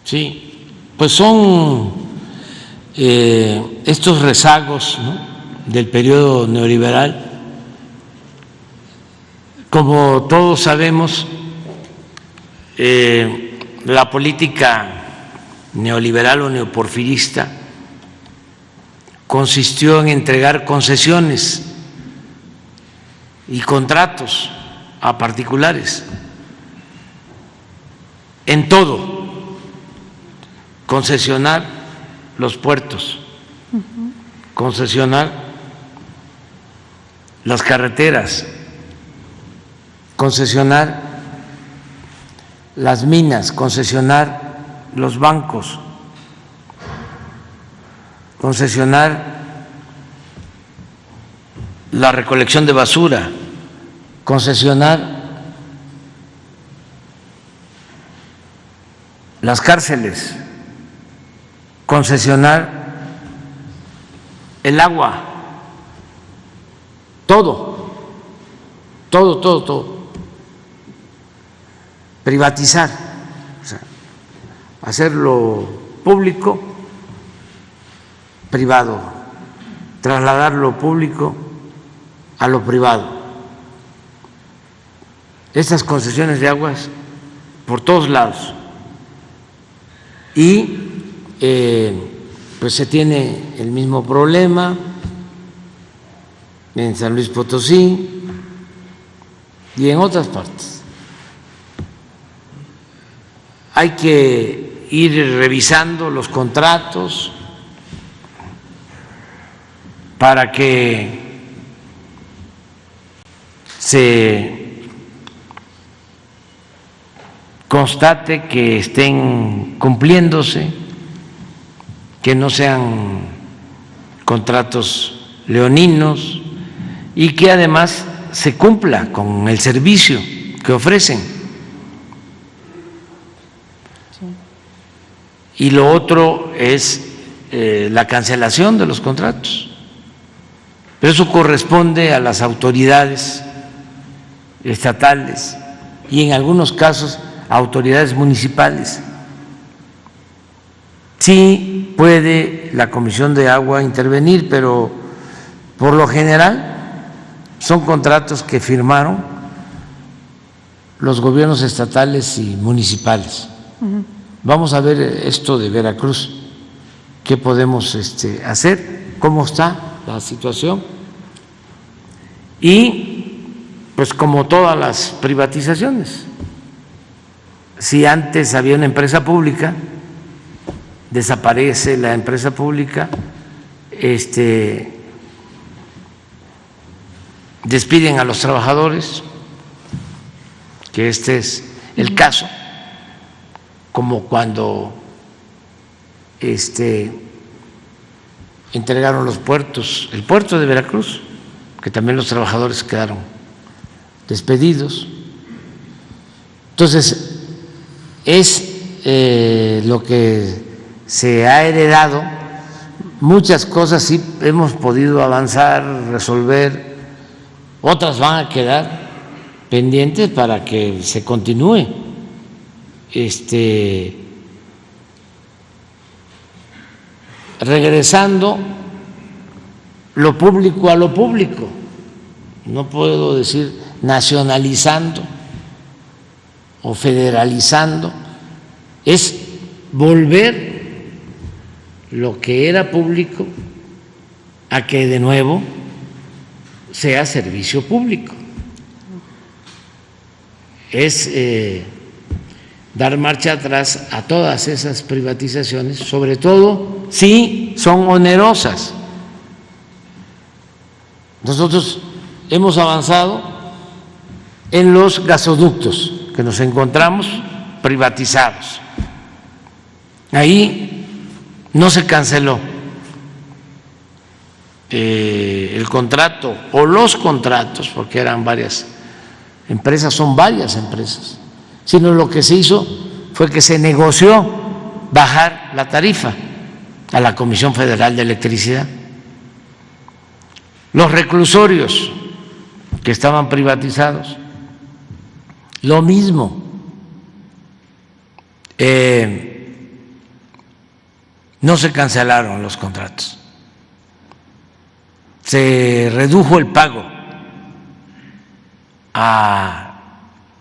Sí, pues son estos rezagos, ¿no?, del periodo neoliberal. Como todos sabemos, la política neoliberal o neoporfirista consistió en entregar concesiones y contratos a particulares en todo, concesionar los puertos, concesionar las carreteras, concesionar las minas, concesionar los bancos, concesionar la recolección de basura, concesionar las cárceles, concesionar el agua, todo, privatizar, o sea, hacerlo público, privado, trasladar lo público a lo privado. Estas concesiones de aguas por todos lados. Y pues se tiene el mismo problema en San Luis Potosí y en otras partes. Hay que ir revisando los contratos para que se constate que estén cumpliéndose, que no sean contratos leoninos y que además se cumpla con el servicio que ofrecen. Y lo otro es la cancelación de los contratos. Pero eso corresponde a las autoridades estatales y en algunos casos a autoridades municipales. Sí puede la Comisión de Agua intervenir, pero por lo general son contratos que firmaron los gobiernos estatales y municipales. Vamos a ver esto de Veracruz, qué podemos hacer, cómo está la situación. Y pues como todas las privatizaciones, si antes había una empresa pública, desaparece la empresa pública, despiden a los trabajadores que este es el caso, como cuando entregaron los puertos, el puerto de Veracruz, que también los trabajadores quedaron despedidos. Entonces, es lo que se ha heredado. Muchas cosas sí hemos podido avanzar, resolver, otras van a quedar pendientes para que se continúe regresando lo público a lo público. No puedo decir nacionalizando o federalizando, es volver lo que era público a que de nuevo sea servicio público. Es dar marcha atrás a todas esas privatizaciones, sobre todo si son onerosas. Nosotros hemos avanzado en los gasoductos que nos encontramos privatizados. Ahí no se canceló el contrato o los contratos, porque eran varias empresas, son varias empresas, sino lo que se hizo fue que se negoció bajar la tarifa a la Comisión Federal de Electricidad. Los reclusorios que estaban privatizados, lo mismo. No se cancelaron los contratos, se redujo el pago a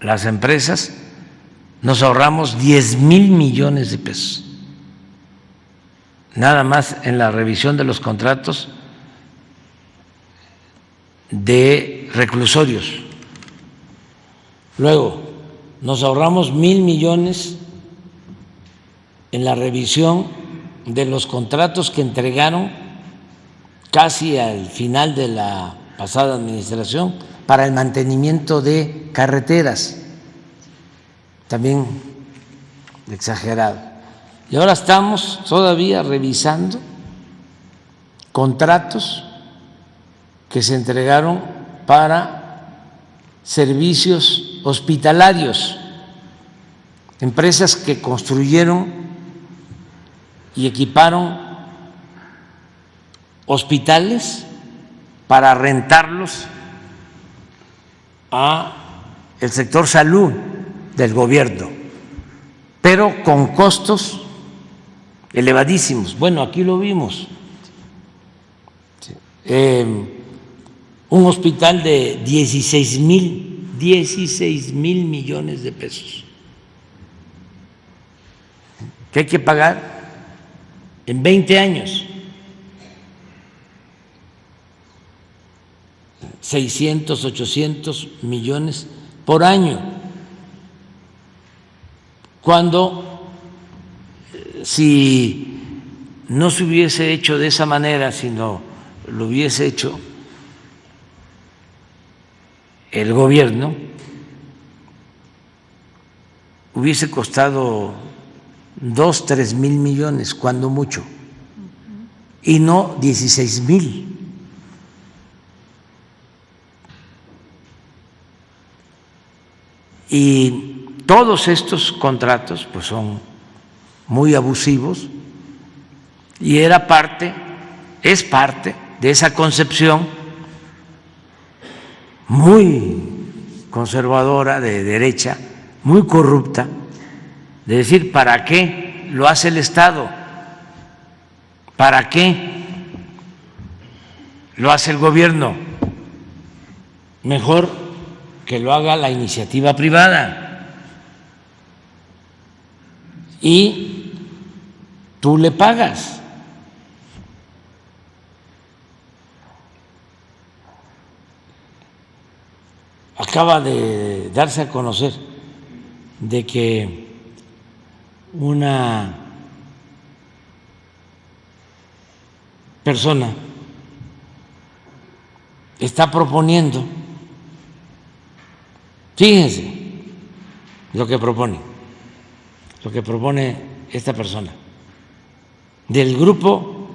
las empresas, nos ahorramos 10,000 millones de pesos, nada más en la revisión de los contratos de reclusorios. Luego, nos ahorramos 1,000 millones en la revisión de los contratos que entregaron casi al final de la pasada administración para el mantenimiento de carreteras, también exagerado. Y ahora estamos todavía revisando contratos que se entregaron para servicios hospitalarios, empresas que construyeron y equiparon hospitales para rentarlos a el sector salud del gobierno, pero con costos elevadísimos. Bueno, aquí lo vimos. Un hospital de 16,000 millones de pesos que hay que pagar en 20 años, 600, 800 millones por año, cuando si no se hubiese hecho de esa manera, sino lo hubiese hecho el gobierno, hubiese costado 2, 3 mil millones, cuando mucho, y no 16,000. Y todos estos contratos pues son muy abusivos y era parte, es parte de esa concepción muy conservadora, de derecha, muy corrupta, de decir, ¿para qué lo hace el Estado? ¿Para qué lo hace el gobierno? Mejor que lo haga la iniciativa privada y tú le pagas. Acaba de darse a conocer de que una persona está proponiendo, fíjense, lo que propone esta persona, del grupo,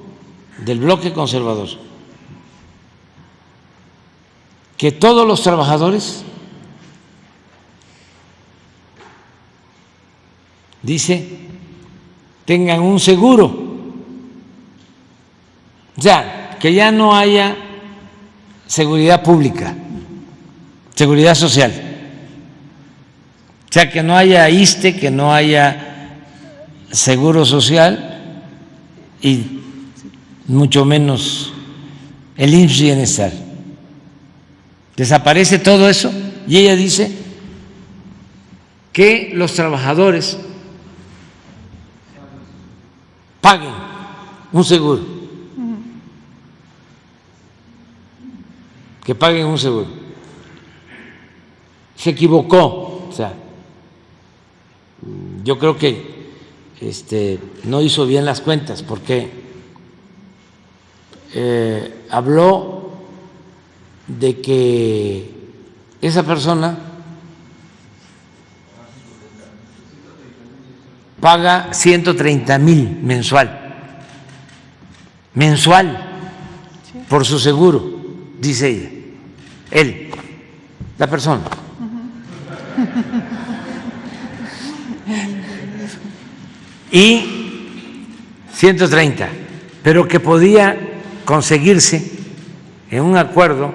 del bloque conservador, que todos los trabajadores, dice, tengan un seguro, o sea, que ya no haya seguridad pública, seguridad social, o sea, que no haya ISSSTE, que no haya seguro social y mucho menos el IMSS Bienestar. Desaparece todo eso y ella dice que los trabajadores paguen un seguro, que paguen un seguro. Se equivocó, o sea, yo creo que no hizo bien las cuentas porque habló de que esa persona paga 130,000 mensual por su seguro, dice ella, él, la persona. Y 130, pero que podía conseguirse en un acuerdo,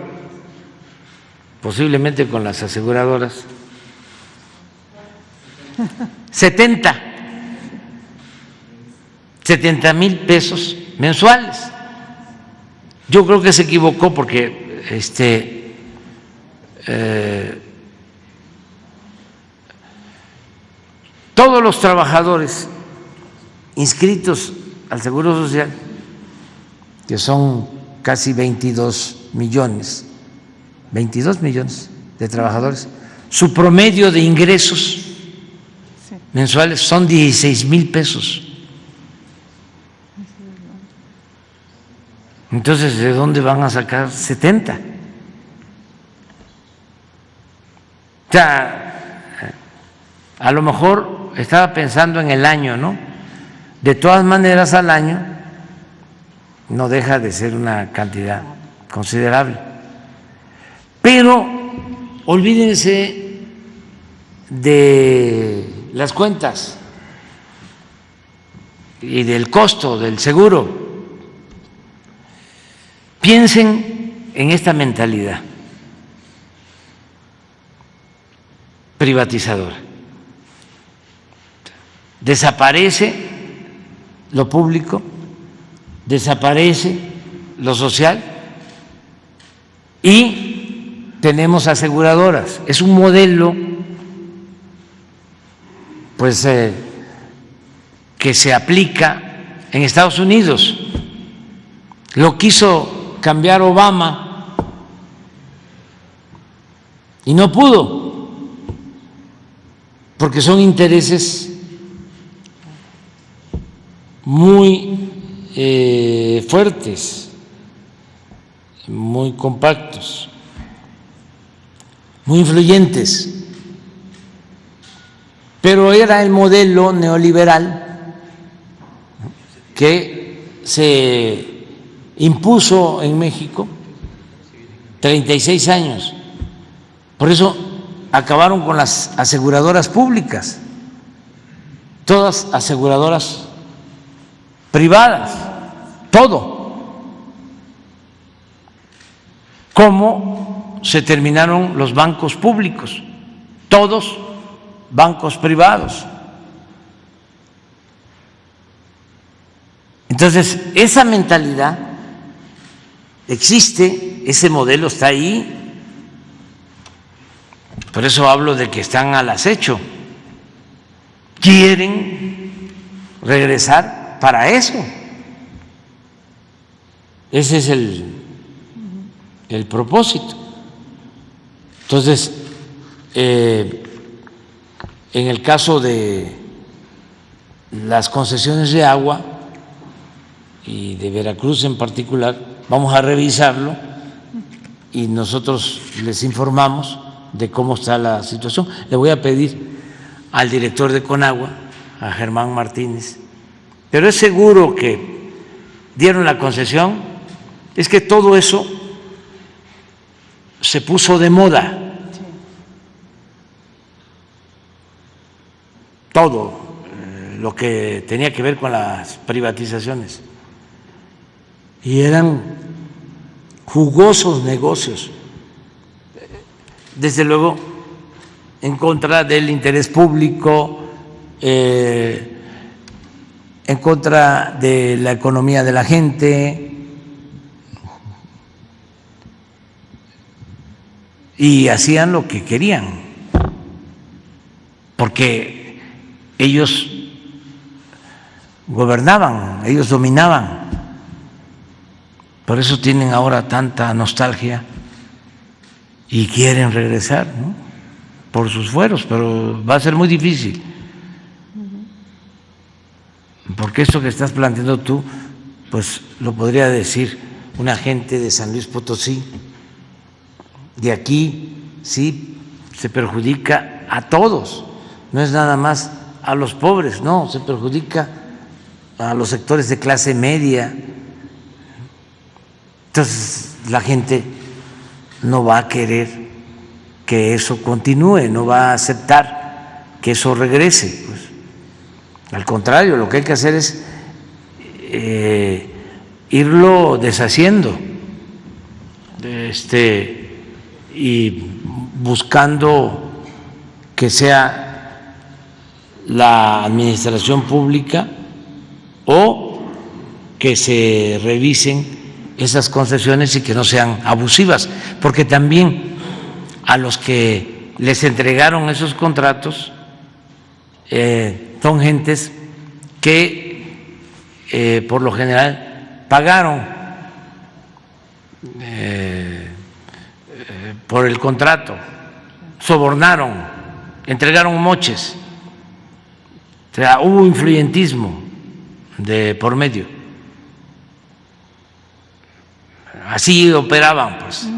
posiblemente con las aseguradoras, 70,000 pesos mensuales. Yo creo que se equivocó porque todos los trabajadores inscritos al Seguro Social, que son casi 22 millones de trabajadores, su promedio de ingresos mensuales son 16,000 pesos. Entonces, ¿de dónde van a sacar 70? O sea, a lo mejor estaba pensando en el año, ¿no? De todas maneras, al año no deja de ser una cantidad considerable. Pero olvídense de las cuentas y del costo del seguro. Piensen en esta mentalidad privatizadora. Desaparece lo público, desaparece lo social y tenemos aseguradoras. Es un modelo, pues, que se aplica en Estados Unidos. Lo quiso cambiar Obama y no pudo, porque son intereses muy fuertes, muy compactos, muy influyentes, pero era el modelo neoliberal que se impuso en México 36 años. Por eso acabaron con las aseguradoras públicas, todas aseguradoras privadas, todo. ¿Cómo se terminaron los bancos públicos? Todos bancos privados. Entonces, esa mentalidad existe, ese modelo está ahí. Por eso hablo de que están al acecho. Quieren regresar para eso. Ese es el propósito. Entonces, en el caso de las concesiones de agua y de Veracruz en particular, vamos a revisarlo y nosotros les informamos de cómo está la situación. Le voy a pedir al director de Conagua, a Germán Martínez, pero es seguro que dieron la concesión. Es que todo eso se puso de moda, todo lo que tenía que ver con las privatizaciones, y eran jugosos negocios, desde luego en contra del interés público, en contra de la economía de la gente, y hacían lo que querían, porque ellos gobernaban, ellos dominaban. Por eso tienen ahora tanta nostalgia y quieren regresar, ¿no?, por sus fueros, pero va a ser muy difícil, porque esto que estás planteando tú, pues lo podría decir un agente de San Luis Potosí. De aquí sí se perjudica a todos, no es nada más a los pobres, no, se perjudica a los sectores de clase media. Entonces la gente no va a querer que eso continúe, no va a aceptar que eso regrese, pues. Al contrario, lo que hay que hacer es irlo deshaciendo, y buscando que sea la administración pública o que se revisen esas concesiones y que no sean abusivas, porque también a los que les entregaron esos contratos son gentes que por lo general pagaron por el contrato, sobornaron, entregaron moches, o sea, hubo influyentismo de por medio. Así operaban, pues.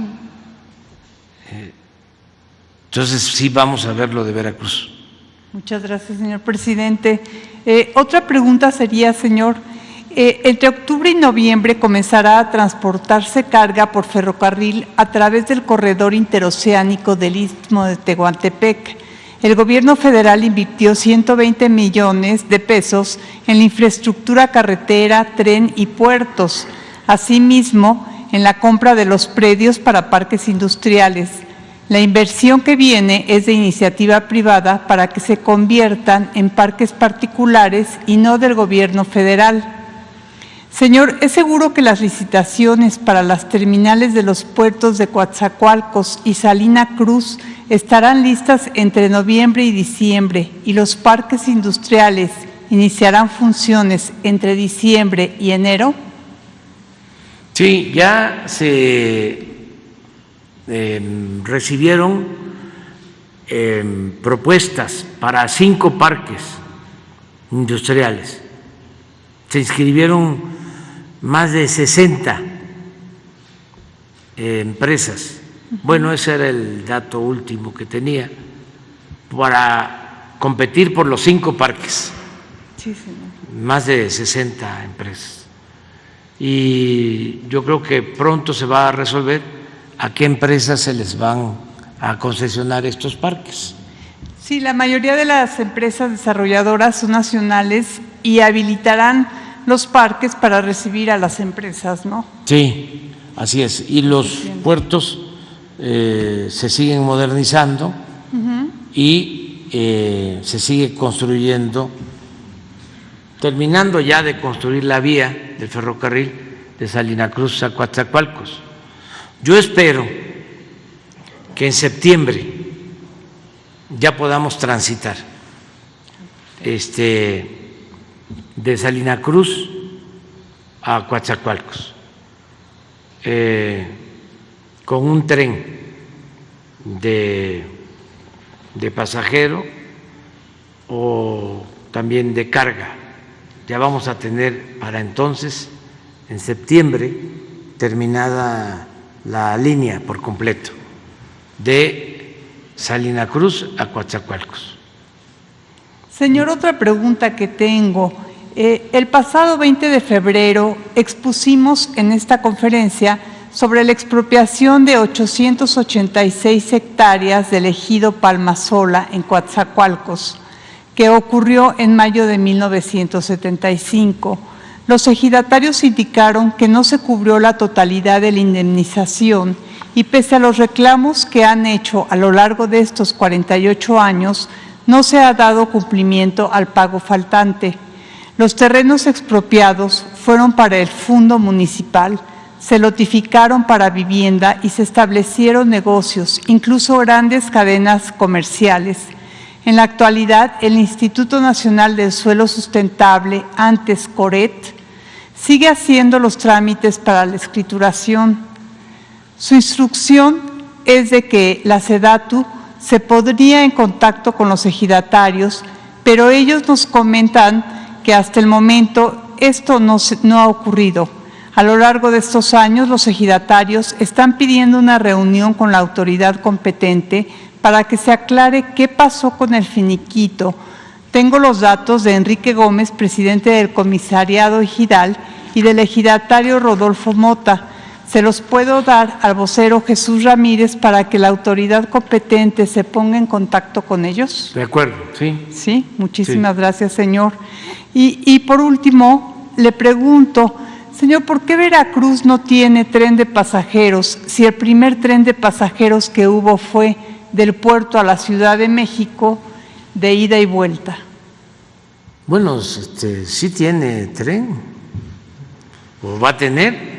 Entonces sí vamos a ver lo de Veracruz. Muchas gracias, señor presidente. Otra pregunta sería, señor, entre octubre y noviembre comenzará a transportarse carga por ferrocarril a través del corredor interoceánico del Istmo de Tehuantepec. El gobierno federal invirtió 120 millones de pesos en la infraestructura carretera, tren y puertos. Asimismo, en la compra de los predios para parques industriales. La inversión que viene es de iniciativa privada para que se conviertan en parques particulares y no del gobierno federal. Señor, ¿es seguro que las licitaciones para las terminales de los puertos de Coatzacoalcos y Salina Cruz estarán listas entre noviembre y diciembre y los parques industriales iniciarán funciones entre diciembre y enero? Sí, ya se recibieron propuestas para 5 parques industriales. Se inscribieron más de 60 empresas. Bueno, ese era el dato último que tenía para competir por los 5 parques. Sí, señor. Más de 60 empresas. Y yo creo que pronto se va a resolver a qué empresas se les van a concesionar estos parques. Sí, la mayoría de las empresas desarrolladoras son nacionales y habilitarán los parques para recibir a las empresas, ¿no? Sí, así es. Y los puertos se siguen modernizando y se sigue construyendo, terminando ya de construir la vía del ferrocarril de Salina Cruz a Coatzacoalcos. Yo espero que en septiembre ya podamos transitar de Salina Cruz a Coatzacoalcos con un tren de pasajero o también de carga. Ya vamos a tener para entonces, en septiembre, terminada la línea por completo de Salina Cruz a Coatzacoalcos. Señor, otra pregunta que tengo. El pasado 20 de febrero expusimos en esta conferencia sobre la expropiación de 886 hectáreas del ejido Palmasola en Coatzacoalcos, que ocurrió en mayo de 1975. Los ejidatarios indicaron que no se cubrió la totalidad de la indemnización y pese a los reclamos que han hecho a lo largo de estos 48 años, no se ha dado cumplimiento al pago faltante. Los terrenos expropiados fueron para el Fundo Municipal, se lotificaron para vivienda y se establecieron negocios, incluso grandes cadenas comerciales. En la actualidad, el Instituto Nacional del Suelo Sustentable, antes CORET, sigue haciendo los trámites para la escrituración. Su instrucción es de que la SEDATU se pondría en contacto con los ejidatarios, pero ellos nos comentan que hasta el momento esto no ha ocurrido. A lo largo de estos años, los ejidatarios están pidiendo una reunión con la autoridad competente para que se aclare qué pasó con el finiquito. Tengo los datos de Enrique Gómez, presidente del comisariado ejidal, y del ejidatario Rodolfo Mota. Se los puedo dar al vocero Jesús Ramírez para que la autoridad competente se ponga en contacto con ellos. De acuerdo, sí. Sí, muchísimas gracias, señor. Y por último, le pregunto, señor, ¿por qué Veracruz no tiene tren de pasajeros si el primer tren de pasajeros que hubo fue del puerto a la Ciudad de México de ida y vuelta? Bueno, sí tiene tren, o va a tener,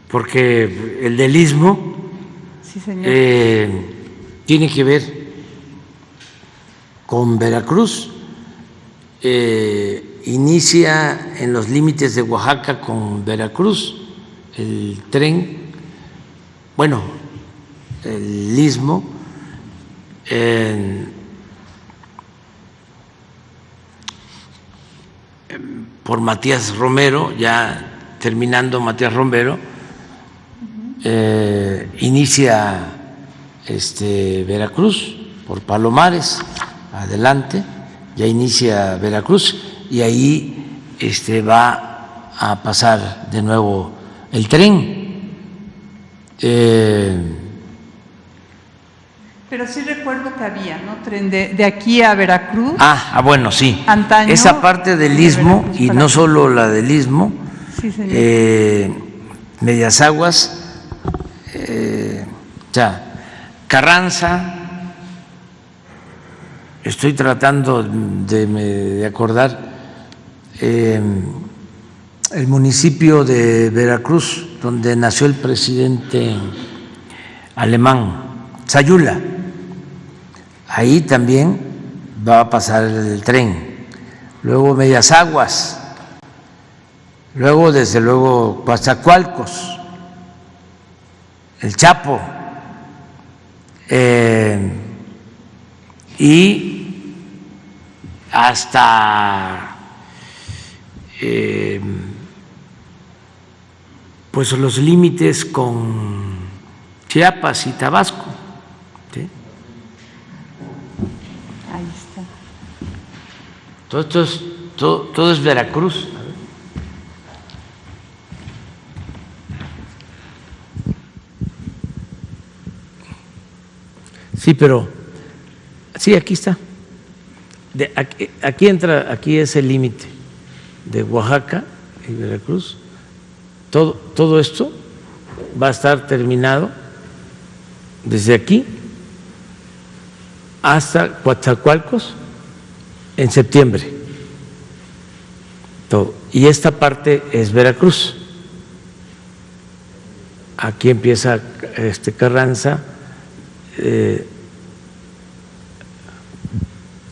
porque el del Istmo Sí, señor. tiene que ver con Veracruz. Inicia en los límites de Oaxaca con Veracruz el tren, bueno, el Istmo, por Matías Romero, ya terminando Matías Romero, inicia Veracruz por Palomares, adelante, ya inicia Veracruz y ahí va a pasar de nuevo el tren. Pero sí recuerdo que había, ¿no? Tren de aquí a Veracruz. Bueno, sí. Antaño, esa parte del Istmo, Veracruz y para no acá. solo la del Istmo, Sí, señor. Medias Aguas, Carranza, estoy tratando de acordar, el municipio de Veracruz, donde nació el presidente alemán, Sayula, ahí también va a pasar el tren. Luego Medias Aguas, luego desde luego Coatzacoalcos, el Chapo, y hasta pues los límites con Chiapas y Tabasco, ¿sí? Ahí está. Todo es Veracruz. Sí, pero sí, aquí está. Aquí entra, aquí es el límite de Oaxaca y Veracruz. Todo esto va a estar terminado desde aquí hasta Coatzacoalcos en septiembre. Todo. Y esta parte es Veracruz. Aquí empieza Carranza,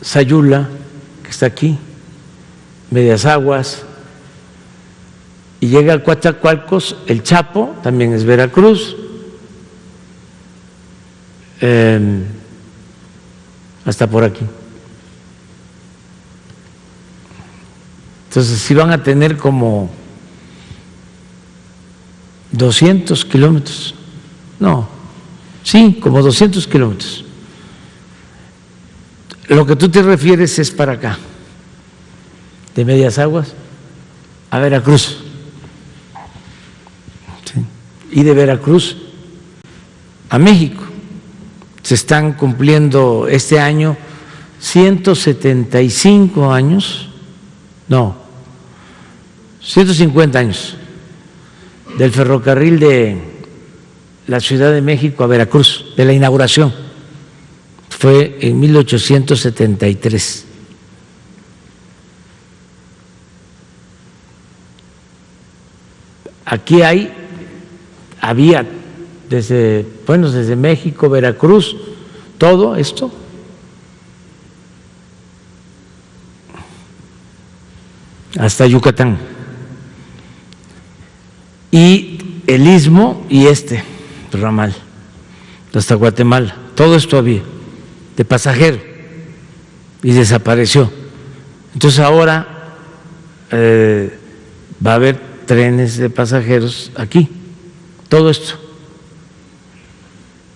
Sayula, que está aquí, Medias Aguas, y llega a Coatzacoalcos, el Chapo, también es Veracruz, hasta por aquí. Entonces, sí van a tener como 200 kilómetros, no, sí, como 200 kilómetros. Lo que tú te refieres es para acá, de Medias Aguas a Veracruz. Sí. Y de Veracruz a México. Se están cumpliendo este año 175 años, no, 150 años del ferrocarril de la Ciudad de México a Veracruz, de la inauguración. Fue en 1873. Aquí había desde México, Veracruz, todo esto. Hasta Yucatán. Y el Istmo y ramal, hasta Guatemala. Todo esto había de pasajero y desapareció. Entonces ahora va a haber trenes de pasajeros aquí, todo esto.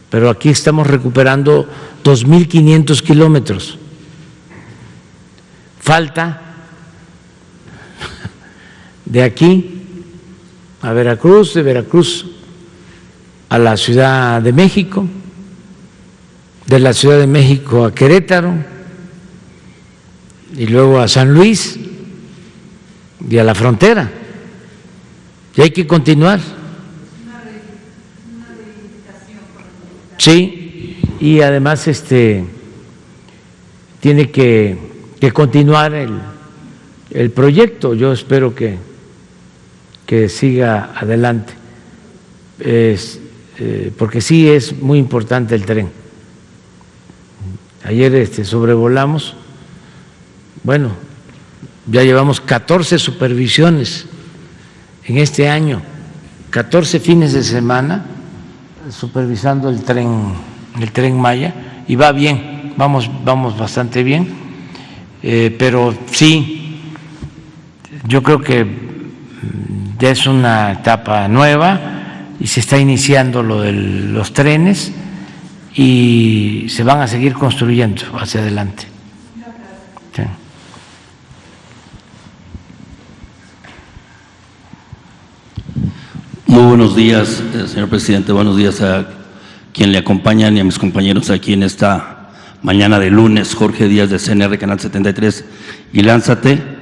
Pero aquí estamos recuperando 2.500 kilómetros. Falta de aquí a Veracruz, de Veracruz a la Ciudad de México, de la Ciudad de México a Querétaro y luego a San Luis y a la frontera. Y hay que continuar. Sí, y además tiene que continuar el proyecto. Yo espero que siga adelante, porque sí es muy importante el tren. Ayer sobrevolamos, bueno, ya llevamos 14 supervisiones en este año, 14 fines de semana supervisando el tren Maya, y va bien, vamos bastante bien, pero sí, yo creo que ya es una etapa nueva y se está iniciando lo de los trenes y se van a seguir construyendo hacia adelante. Sí. Muy buenos días, señor presidente. Buenos días a quien le acompañan y a mis compañeros aquí en esta mañana de lunes. Jorge Díaz de CNR, Canal 73 y Lánzate.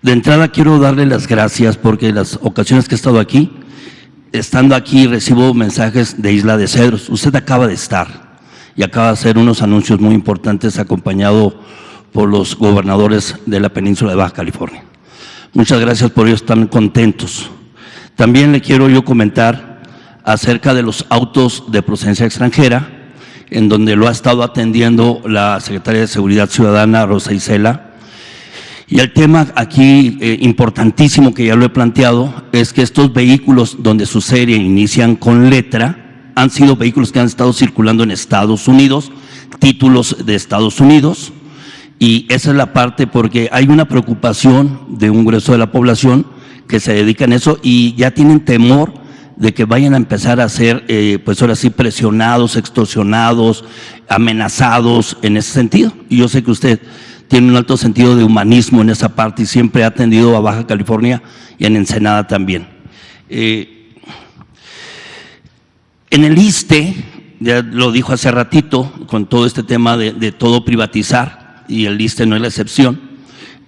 De entrada quiero darle las gracias porque las ocasiones que he estado aquí, estando aquí recibo mensajes de Isla de Cedros. Usted acaba de estar y acaba de hacer unos anuncios muy importantes acompañado por los gobernadores de la península de Baja California. Muchas gracias por ello, están contentos. También le quiero yo comentar acerca de los autos de procedencia extranjera, en donde lo ha estado atendiendo la Secretaria de Seguridad Ciudadana, Rosa Isela. Y el tema aquí importantísimo que ya lo he planteado es que estos vehículos donde su serie inician con letra han sido vehículos que han estado circulando en Estados Unidos, títulos de Estados Unidos, y esa es la parte porque hay una preocupación de un grueso de la población que se dedican a eso y ya tienen temor de que vayan a empezar a ser, pues ahora sí, presionados, extorsionados, amenazados en ese sentido. Y yo sé que usted tiene un alto sentido de humanismo en esa parte y siempre ha atendido a Baja California y en Ensenada también. En el ISSSTE, ya lo dijo hace ratito, con todo este tema de todo privatizar, y el ISSSTE no es la excepción.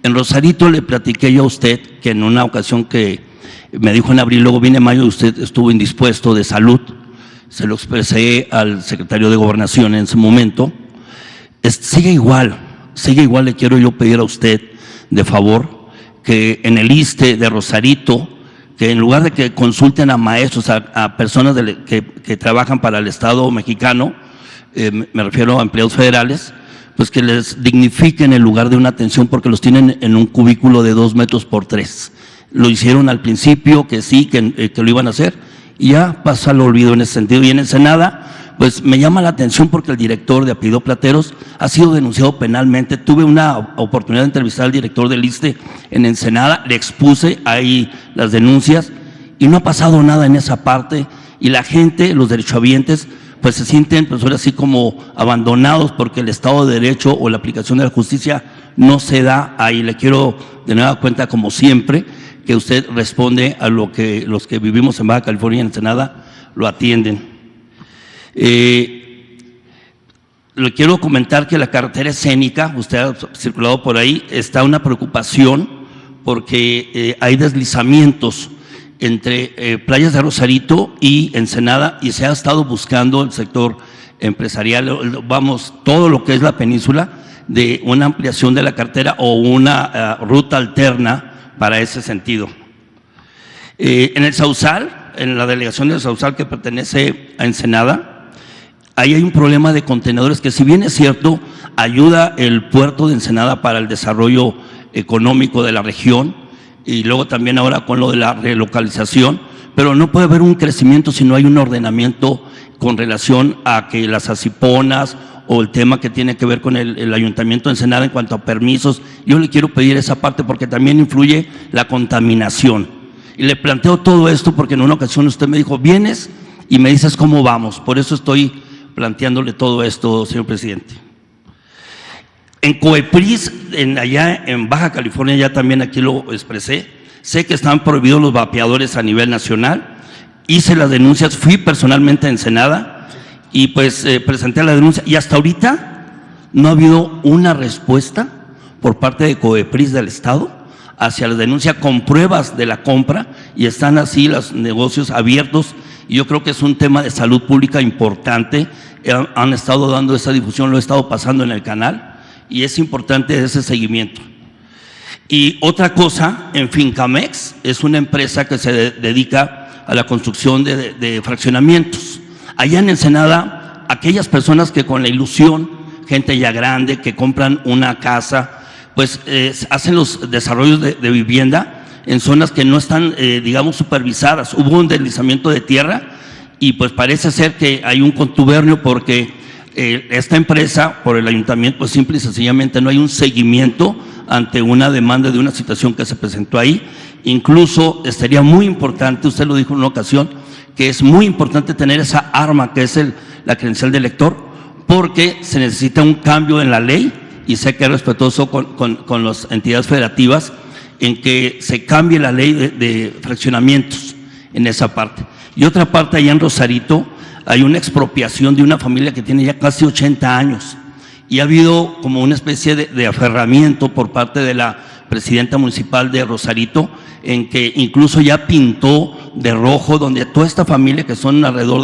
En Rosarito le platiqué yo a usted que en una ocasión que me dijo en abril, luego viene mayo, usted estuvo indispuesto de salud, se lo expresé al secretario de Gobernación en ese momento. Sigue igual, le quiero yo pedir a usted de favor que en el ISSSTE de Rosarito, que en lugar de que consulten a maestros, a personas que trabajan para el Estado mexicano, me refiero a empleados federales, pues que les dignifiquen el lugar de una atención porque los tienen en un cubículo de 2 metros por 3. Lo hicieron al principio, que sí, que lo iban a hacer, y ya pasa al olvido en ese sentido. Y en Ensenada, pues me llama la atención porque el director de apellido Plateros ha sido denunciado penalmente. Tuve una oportunidad de entrevistar al director del ISSSTE en Ensenada, le expuse ahí las denuncias y no ha pasado nada en esa parte, y la gente, los derechohabientes, pues se sienten pues ahora sí como abandonados porque el Estado de Derecho o la aplicación de la justicia no se da ahí. Le quiero de nueva cuenta, como siempre, que usted responde a lo que los que vivimos en Baja California y en Ensenada lo atienden. Le quiero comentar que la carretera escénica, usted ha circulado por ahí, está una preocupación porque hay deslizamientos entre Playas de Rosarito y Ensenada, y se ha estado buscando el sector empresarial, vamos, todo lo que es la península, de una ampliación de la carretera o una ruta alterna para ese sentido. En el Sausal, en la delegación del Sausal que pertenece a Ensenada, ahí hay un problema de contenedores que, si bien es cierto, ayuda el puerto de Ensenada para el desarrollo económico de la región, y luego también ahora con lo de la relocalización, pero no puede haber un crecimiento si no hay un ordenamiento con relación a que las asiponas o el tema que tiene que ver con el Ayuntamiento de Ensenada en cuanto a permisos. Yo le quiero pedir esa parte porque también influye la contaminación. Y le planteo todo esto porque en una ocasión usted me dijo, vienes y me dices cómo vamos. Por eso estoy planteándole todo esto, señor presidente. En COEPRIS, allá en Baja California, ya también aquí lo expresé, sé que están prohibidos los vapeadores a nivel nacional, hice las denuncias, fui personalmente a Ensenada y pues presenté la denuncia, y hasta ahorita no ha habido una respuesta por parte de COEPRIS del Estado hacia la denuncia con pruebas de la compra, y están así los negocios abiertos, y yo creo que es un tema de salud pública importante. Han estado dando esa difusión, lo he estado pasando en el canal, y es importante ese seguimiento. Y otra cosa, en Fincamex, es una empresa que se dedica a la construcción de fraccionamientos. Allá en Ensenada, aquellas personas que con la ilusión, gente ya grande, que compran una casa, pues hacen los desarrollos de vivienda en zonas que no están, digamos, supervisadas. Hubo un deslizamiento de tierra y pues parece ser que hay un contubernio porque esta empresa, por el ayuntamiento, pues simple y sencillamente no hay un seguimiento ante una demanda de una situación que se presentó ahí. Incluso estaría muy importante, usted lo dijo en una ocasión, que es muy importante tener esa arma que es la credencial de elector, porque se necesita un cambio en la ley, y sé que es respetuoso con las entidades federativas, en que se cambie la ley de fraccionamientos en esa parte. Y otra parte, allá en Rosarito, hay una expropiación de una familia que tiene ya casi 80 años, y ha habido como una especie de aferramiento por parte de la presidenta municipal de Rosarito, en que incluso ya pintó de rojo, donde toda esta familia, que son alrededor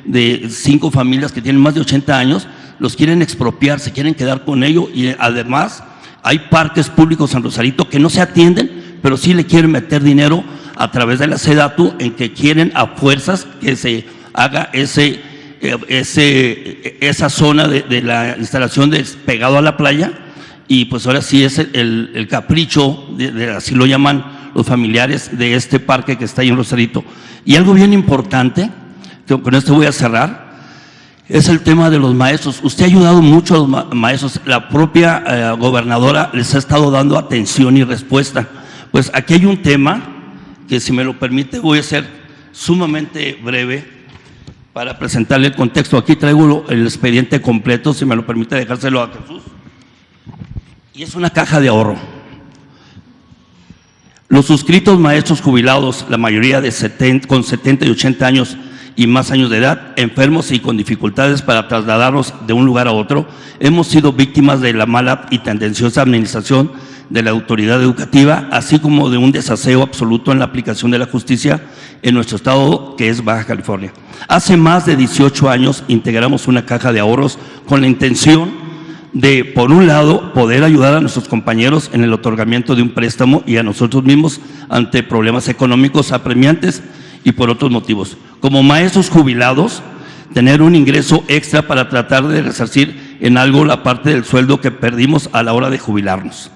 de 5 familias que tienen más de 80 años, los quieren expropiar, se quieren quedar con ello, y además hay parques públicos en Rosarito que no se atienden, pero sí le quieren meter dinero a través de la SEDATU, en que quieren a fuerzas que se haga esa zona de la instalación pegado a la playa, y pues ahora sí es el capricho, así lo llaman los familiares de este parque que está ahí en Rosarito. Y algo bien importante, que con esto voy a cerrar, es el tema de los maestros. Usted ha ayudado mucho a los maestros, la propia gobernadora les ha estado dando atención y respuesta. Pues aquí hay un tema que, si me lo permite, voy a ser sumamente breve para presentarle el contexto. Aquí traigo el expediente completo, si me lo permite dejárselo a Jesús. Y es una caja de ahorro. Los suscritos maestros jubilados, la mayoría con 70 y 80 años y más años de edad, enfermos y con dificultades para trasladarlos de un lugar a otro, hemos sido víctimas de la mala y tendenciosa administración de la autoridad educativa, así como de un desaseo absoluto en la aplicación de la justicia en nuestro estado, que es Baja California. Hace más de 18 años integramos una caja de ahorros con la intención de, por un lado, poder ayudar a nuestros compañeros en el otorgamiento de un préstamo, y a nosotros mismos ante problemas económicos apremiantes, y por otros motivos. Como maestros jubilados, tener un ingreso extra para tratar de resarcir en algo la parte del sueldo que perdimos a la hora de jubilarnos.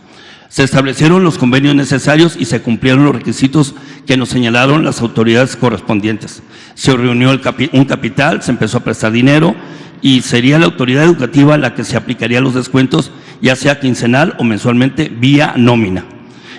Se establecieron los convenios necesarios y se cumplieron los requisitos que nos señalaron las autoridades correspondientes. Se reunió un capital, se empezó a prestar dinero, y sería la autoridad educativa la que se aplicaría los descuentos, ya sea quincenal o mensualmente, vía nómina.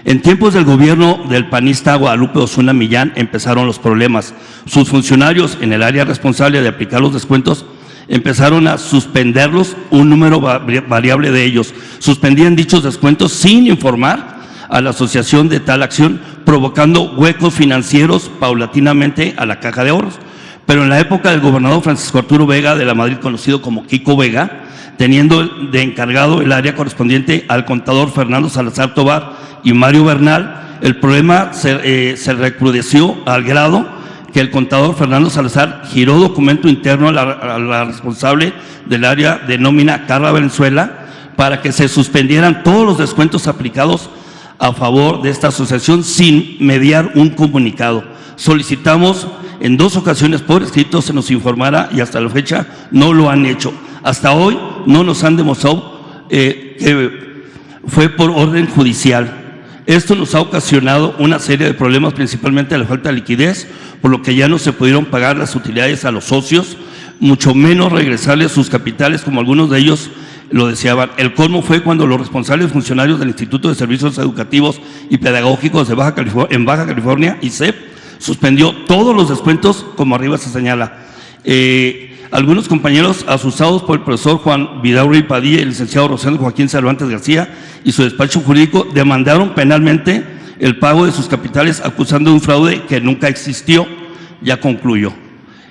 En tiempos del gobierno del panista Guadalupe Osuna Millán empezaron los problemas. Sus funcionarios en el área responsable de aplicar los descuentos empezaron a suspenderlos, un número variable de ellos. Suspendían dichos descuentos sin informar a la asociación de tal acción, provocando huecos financieros paulatinamente a la Caja de Ahorros. Pero en la época del gobernador Francisco Arturo Vega de la Madrid, conocido como Kiko Vega, teniendo de encargado el área correspondiente al contador Fernando Salazar Tobar y Mario Bernal, el problema se recrudeció al grado que el contador Fernando Salazar giró documento interno a la responsable del área de nómina, Carla Valenzuela, para que se suspendieran todos los descuentos aplicados a favor de esta asociación sin mediar un comunicado. Solicitamos en 2 ocasiones por escrito se nos informara y hasta la fecha no lo han hecho. Hasta hoy no nos han demostrado que fue por orden judicial. Esto nos ha ocasionado una serie de problemas, principalmente la falta de liquidez, por lo que ya no se pudieron pagar las utilidades a los socios, mucho menos regresarles sus capitales, como algunos de ellos lo deseaban. El colmo fue cuando los responsables funcionarios del Instituto de Servicios Educativos y Pedagógicos de Baja California, ICEP, suspendió todos los descuentos, como arriba se señala. Algunos compañeros, asustados por el profesor Juan Vidaurri Padilla y el licenciado Rosendo Joaquín Cervantes García y su despacho jurídico, demandaron penalmente el pago de sus capitales, acusando de un fraude que nunca existió. Ya concluyó.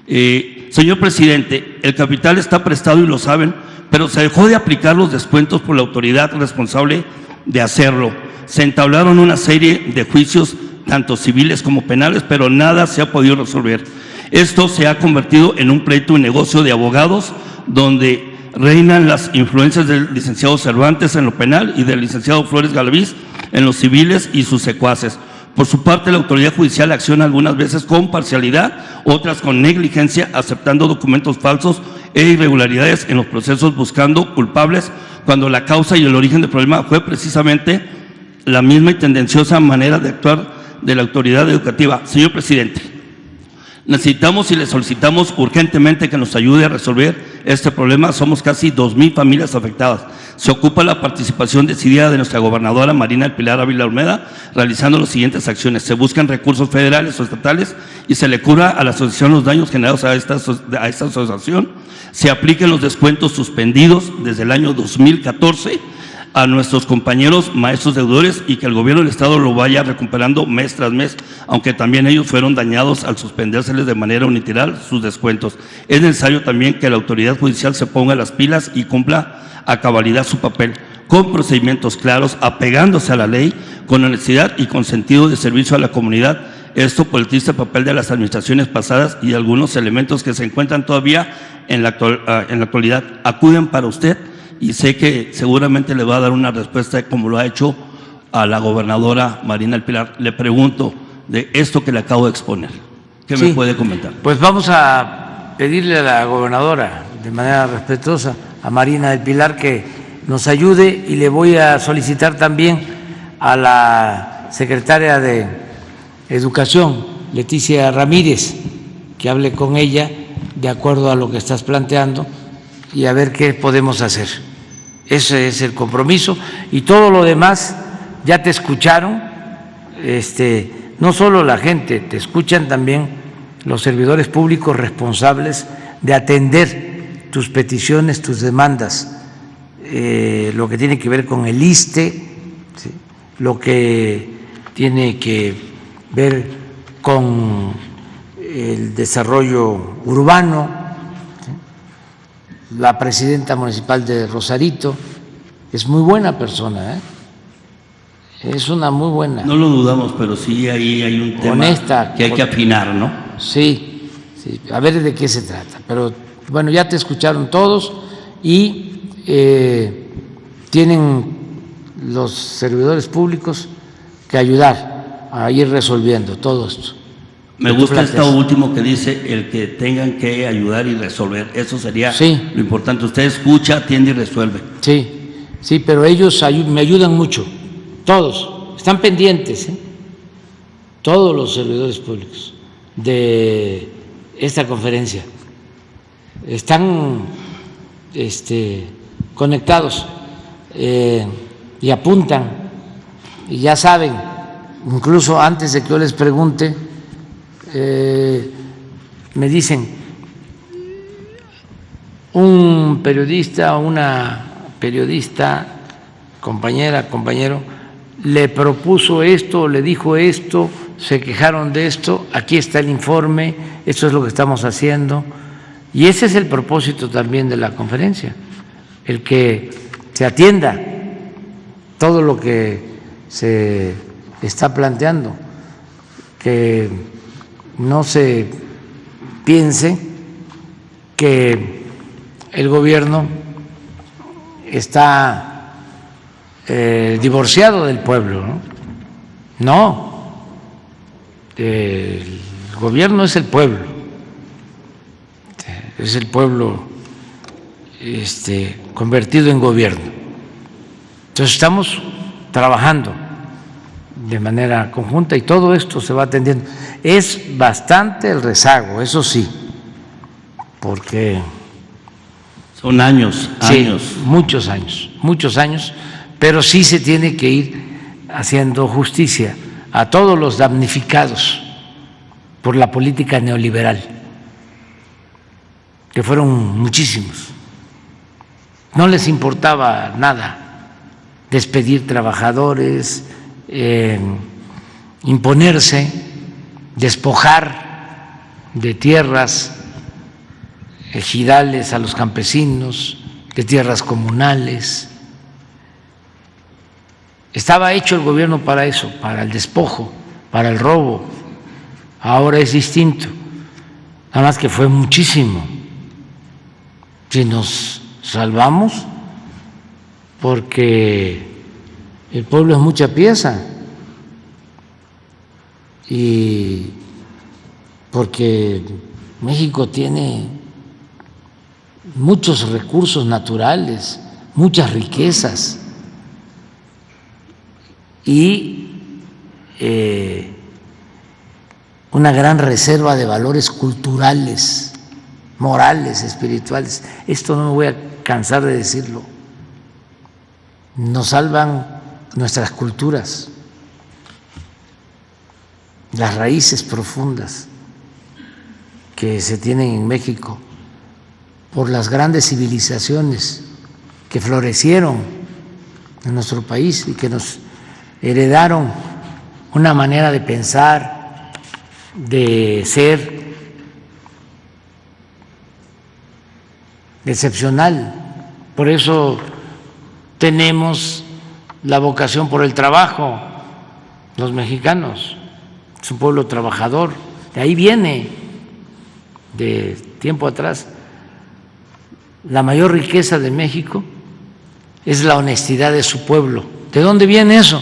Señor presidente, el capital está prestado y lo saben, pero se dejó de aplicar los descuentos por la autoridad responsable de hacerlo. Se entablaron una serie de juicios, tanto civiles como penales, pero nada se ha podido resolver. Esto se ha convertido en un pleito y negocio de abogados, donde reinan las influencias del licenciado Cervantes en lo penal y del licenciado Flores Galaviz en los civiles y sus secuaces. Por su parte, la autoridad judicial acciona algunas veces con parcialidad, otras con negligencia, aceptando documentos falsos e irregularidades en los procesos, buscando culpables, cuando la causa y el origen del problema fue precisamente la misma y tendenciosa manera de actuar de la autoridad educativa. Señor presidente, necesitamos y le solicitamos urgentemente que nos ayude a resolver este problema. Somos casi 2,000 familias afectadas. Se ocupa la participación decidida de nuestra gobernadora Marina del Pilar Ávila Olmeda, realizando las siguientes acciones. Se buscan recursos federales o estatales y se le cubra a la asociación los daños generados a esta asociación. Se apliquen los descuentos suspendidos desde el año 2014 a nuestros compañeros maestros deudores y que el gobierno del Estado lo vaya recuperando mes tras mes, aunque también ellos fueron dañados al suspendérseles de manera unilateral sus descuentos. Es necesario también que la autoridad judicial se ponga las pilas y cumpla a cabalidad su papel, con procedimientos claros, apegándose a la ley, con honestidad y con sentido de servicio a la comunidad. Esto por el triste papel de las administraciones pasadas y algunos elementos que se encuentran todavía en la actualidad. Acuden para usted y sé que seguramente le va a dar una respuesta como lo ha hecho a la gobernadora Marina del Pilar. Le pregunto de esto que le acabo de exponer. ¿Qué me puede comentar? Pues vamos a pedirle a la gobernadora, de manera respetuosa, a Marina del Pilar, que nos ayude, y le voy a solicitar también a la secretaria de Educación, Leticia Ramírez, que hable con ella de acuerdo a lo que estás planteando y a ver qué podemos hacer. Ese es el compromiso, y todo lo demás ya te escucharon, no solo la gente, te escuchan también los servidores públicos responsables de atender tus peticiones, tus demandas, lo que tiene que ver con el ISSSTE, ¿sí?, lo que tiene que ver con el desarrollo urbano, ¿sí? La presidenta municipal de Rosarito es muy buena persona, es una muy buena. No lo dudamos, pero sí ahí hay un tema honesta, que hay que afinar, ¿no? Sí, sí, a ver de qué se trata. Pero bueno, ya te escucharon todos y tienen los servidores públicos que ayudar a ir resolviendo todo esto. Me gusta esto último que dice, el que tengan que ayudar y resolver. Eso sería lo importante. Usted escucha, atiende y resuelve. Sí, sí, pero ellos me ayudan mucho. Todos están pendientes, todos los servidores públicos de esta conferencia están conectados y apuntan y ya saben, incluso antes de que yo les pregunte, me dicen, un periodista o una periodista, compañero, le propuso esto, le dijo esto, se quejaron de esto, aquí está el informe, esto es lo que estamos haciendo. Y ese es el propósito también de la conferencia, el que se atienda todo lo que se está planteando, que no se piense que el gobierno está divorciado del pueblo, ¿no? No, el gobierno es el pueblo, convertido en gobierno. Entonces estamos trabajando de manera conjunta y todo esto se va atendiendo. Es bastante el rezago, eso sí, porque son años, sí, muchos años, pero sí se tiene que ir haciendo justicia a todos los damnificados por la política neoliberal, que fueron muchísimos. No les importaba nada despedir trabajadores, imponerse, despojar de tierras ejidales a los campesinos, de tierras comunales. Estaba hecho el gobierno para eso, para el despojo, para el robo. Ahora es distinto, nada más que fue muchísimo. Si nos salvamos, porque el pueblo es mucha pieza y porque México tiene muchos recursos naturales, muchas riquezas y una gran reserva de valores culturales, morales, espirituales. Esto no me voy a cansar de decirlo. Nos salvan nuestras culturas, las raíces profundas que se tienen en México por las grandes civilizaciones que florecieron en nuestro país y que nos heredaron una manera de pensar, de ser excepcional. Por eso tenemos la vocación por el trabajo, los mexicanos, es un pueblo trabajador, de ahí viene, de tiempo atrás. La mayor riqueza de México es la honestidad de su pueblo. ¿De dónde viene eso?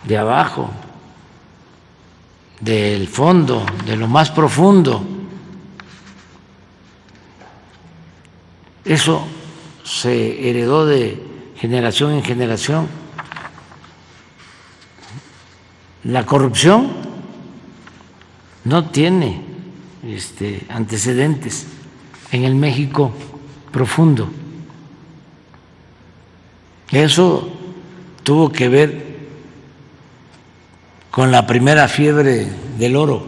De abajo, del fondo, de lo más profundo. Eso se heredó de generación en generación. La corrupción no tiene antecedentes en el México profundo. Eso tuvo que ver con la primera fiebre del oro.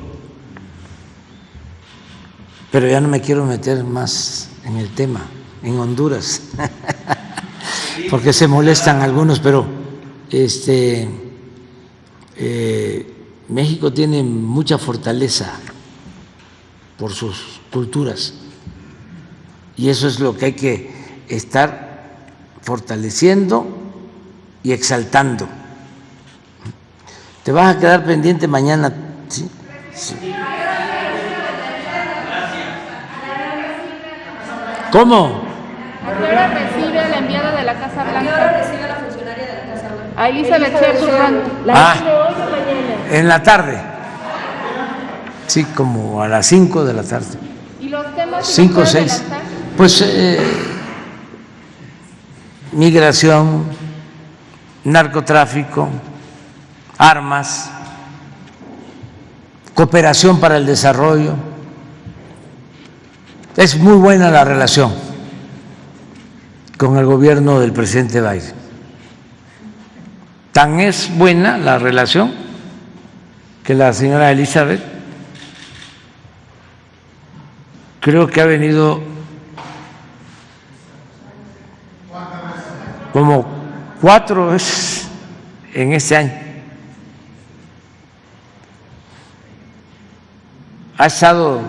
Pero ya no me quiero meter más en el tema, en Honduras, porque se molestan algunos, pero México tiene mucha fortaleza por sus culturas y eso es lo que hay que estar fortaleciendo y exaltando. Te vas a quedar pendiente mañana, ¿sí? Sí. ¿Cómo? ¿A qué hora recibe a la enviada de la Casa Blanca? ¿A qué hora recibe a la funcionaria de la Casa Blanca? A Elizabeth Shepard. En la tarde. Sí, como a las 5 de la tarde. ¿Y los temas? 5 o 6. Pues migración, narcotráfico, armas, cooperación para el desarrollo. Es muy buena la relación con el gobierno del presidente Biden. Tan es buena la relación que la señora Elizabeth creo que ha venido como 4 veces en este año. Ha estado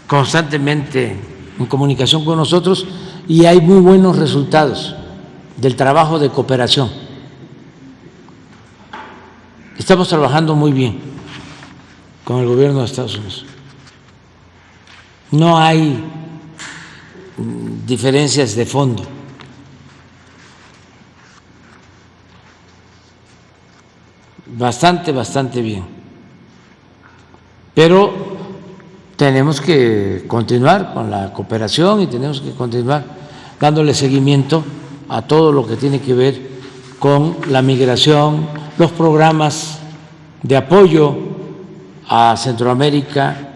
constantemente en comunicación con nosotros y hay muy buenos resultados del trabajo de cooperación. Estamos trabajando muy bien con el gobierno de Estados Unidos. No hay diferencias de fondo. Bastante bien. Pero tenemos que continuar con la cooperación y tenemos que continuar dándole seguimiento a todo lo que tiene que ver con la migración, los programas de apoyo a Centroamérica,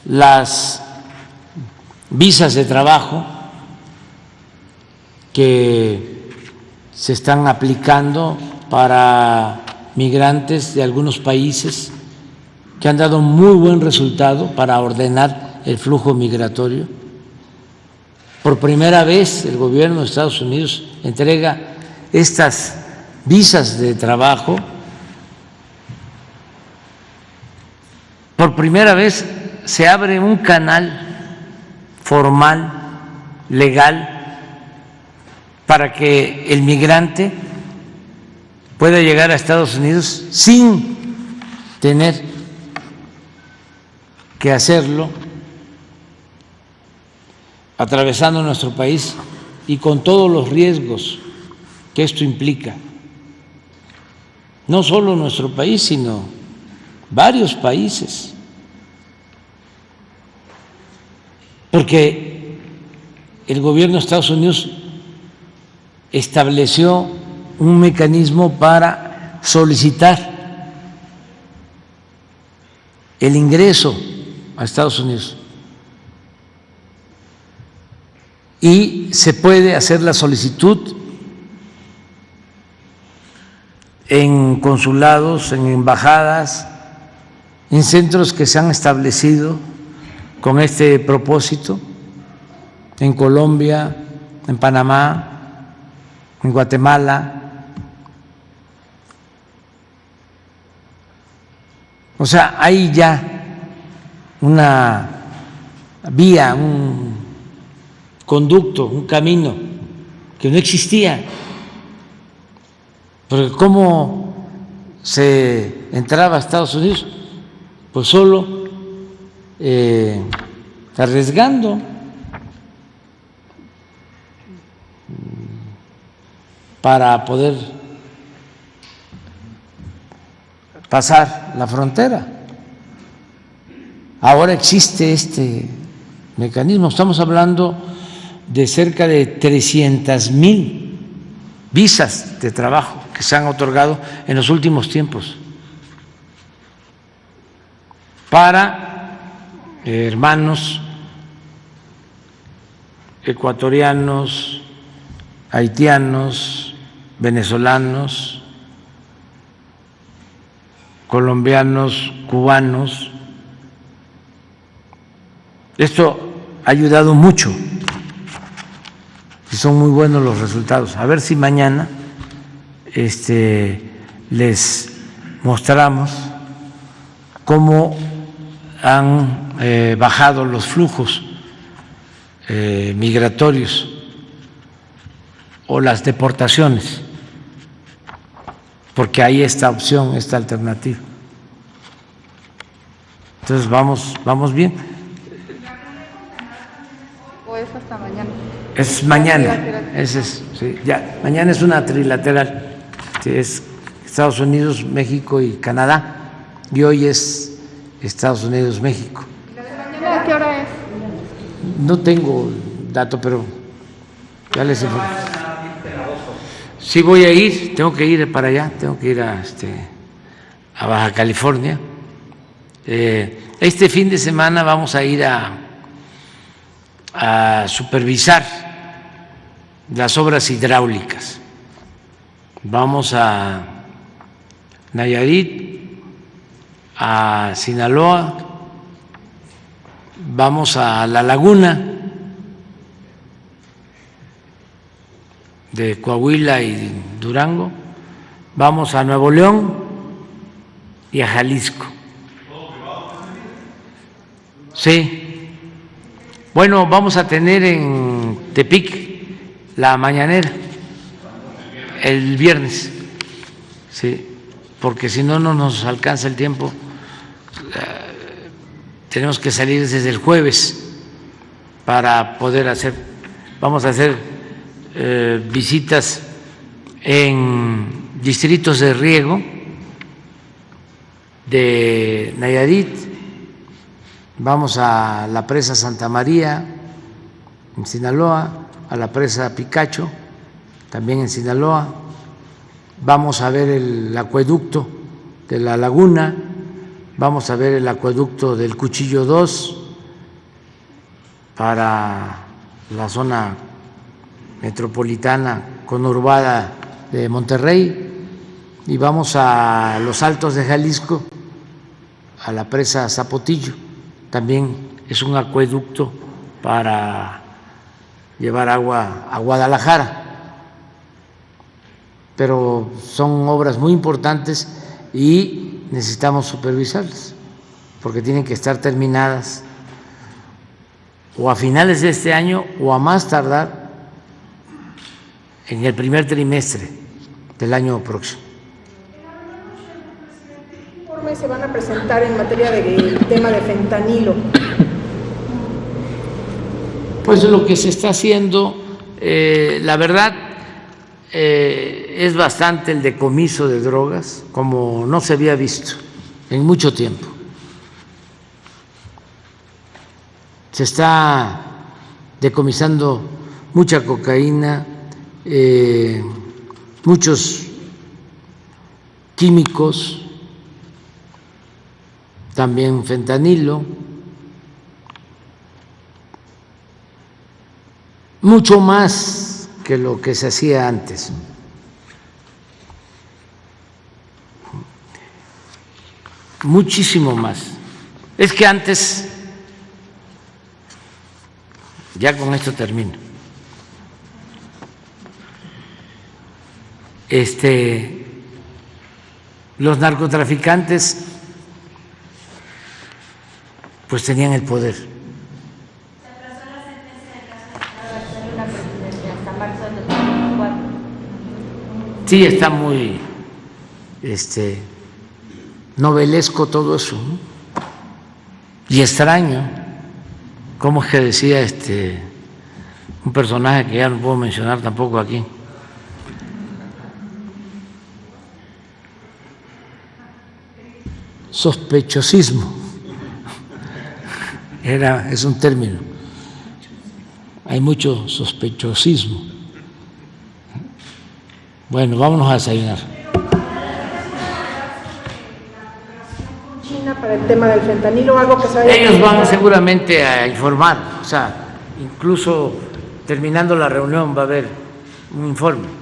las visas de trabajo que se están aplicando para migrantes de algunos países que han dado muy buen resultado para ordenar el flujo migratorio. Por primera vez el gobierno de Estados Unidos entrega estas visas de trabajo. Por primera vez se abre un canal formal, legal, para que el migrante pueda llegar a Estados Unidos sin tener que hacerlo atravesando nuestro país y con todos los riesgos que esto implica. No solo nuestro país, sino varios países. Porque el gobierno de Estados Unidos estableció un mecanismo para solicitar el ingreso a Estados Unidos. Y se puede hacer la solicitud en consulados, en embajadas, en centros que se han establecido con este propósito, en Colombia, en Panamá, en Guatemala. O sea, hay ya una vía, un conducto, un camino que no existía. Porque ¿cómo se entraba a Estados Unidos? Pues solo arriesgando para poder pasar la frontera. Ahora existe este mecanismo. Estamos hablando de cerca de 300,000 visas de trabajo que se han otorgado en los últimos tiempos para hermanos ecuatorianos, haitianos, venezolanos, colombianos, cubanos. Esto ha ayudado mucho y son muy buenos los resultados. A ver si mañana les mostramos cómo han bajado los flujos migratorios o las deportaciones, porque hay esta opción, esta alternativa. Entonces vamos bien. ¿O es hasta mañana? Es mañana, sí, ya, mañana es una trilateral, sí, es Estados Unidos, México y Canadá, y hoy es Estados Unidos, México. ¿A qué hora es? No tengo dato, pero ya les informo. Sí voy a ir, tengo que ir para allá, tengo que ir a Baja California. Este fin de semana vamos a ir a supervisar las obras hidráulicas. Vamos a Nayarit, a Sinaloa vamos a la laguna de Coahuila y Durango, vamos a Nuevo León y a Jalisco. Sí. Bueno, vamos a tener en Tepic la mañanera el viernes, sí, porque si no, no nos alcanza el tiempo. Tenemos que salir desde el jueves para poder hacer, vamos a hacer visitas en distritos de riego de Nayarit, vamos a la presa Santa María en Sinaloa, a la presa Picacho también en Sinaloa, vamos a ver el acueducto de la Laguna, vamos a ver el acueducto del Cuchillo 2 para la zona metropolitana conurbada de Monterrey y vamos a los Altos de Jalisco, a la presa Zapotillo, también es un acueducto para llevar agua a Guadalajara, pero son obras muy importantes y necesitamos supervisarlas porque tienen que estar terminadas o a finales de este año o a más tardar en el primer trimestre del año próximo. ¿Qué informes se van a presentar en materia del tema de fentanilo? Pues lo que se está haciendo, la verdad, es bastante el decomiso de drogas, como no se había visto en mucho tiempo. Se está decomisando mucha cocaína, muchos químicos, también fentanilo, mucho más que lo que se hacía antes. Muchísimo más. Es que antes, ya con esto termino, los narcotraficantes pues tenían el poder. Sí, está muy novelesco todo eso, ¿no? Y extraño, ¿cómo es que decía un personaje que ya no puedo mencionar tampoco aquí? Sospechosismo. Es un término. Hay mucho sospechosismo. Bueno, vámonos a desayunar. China para el tema del fentanilo, algo que se vaya. Ellos van seguramente a informar, o sea, incluso terminando la reunión va a haber un informe.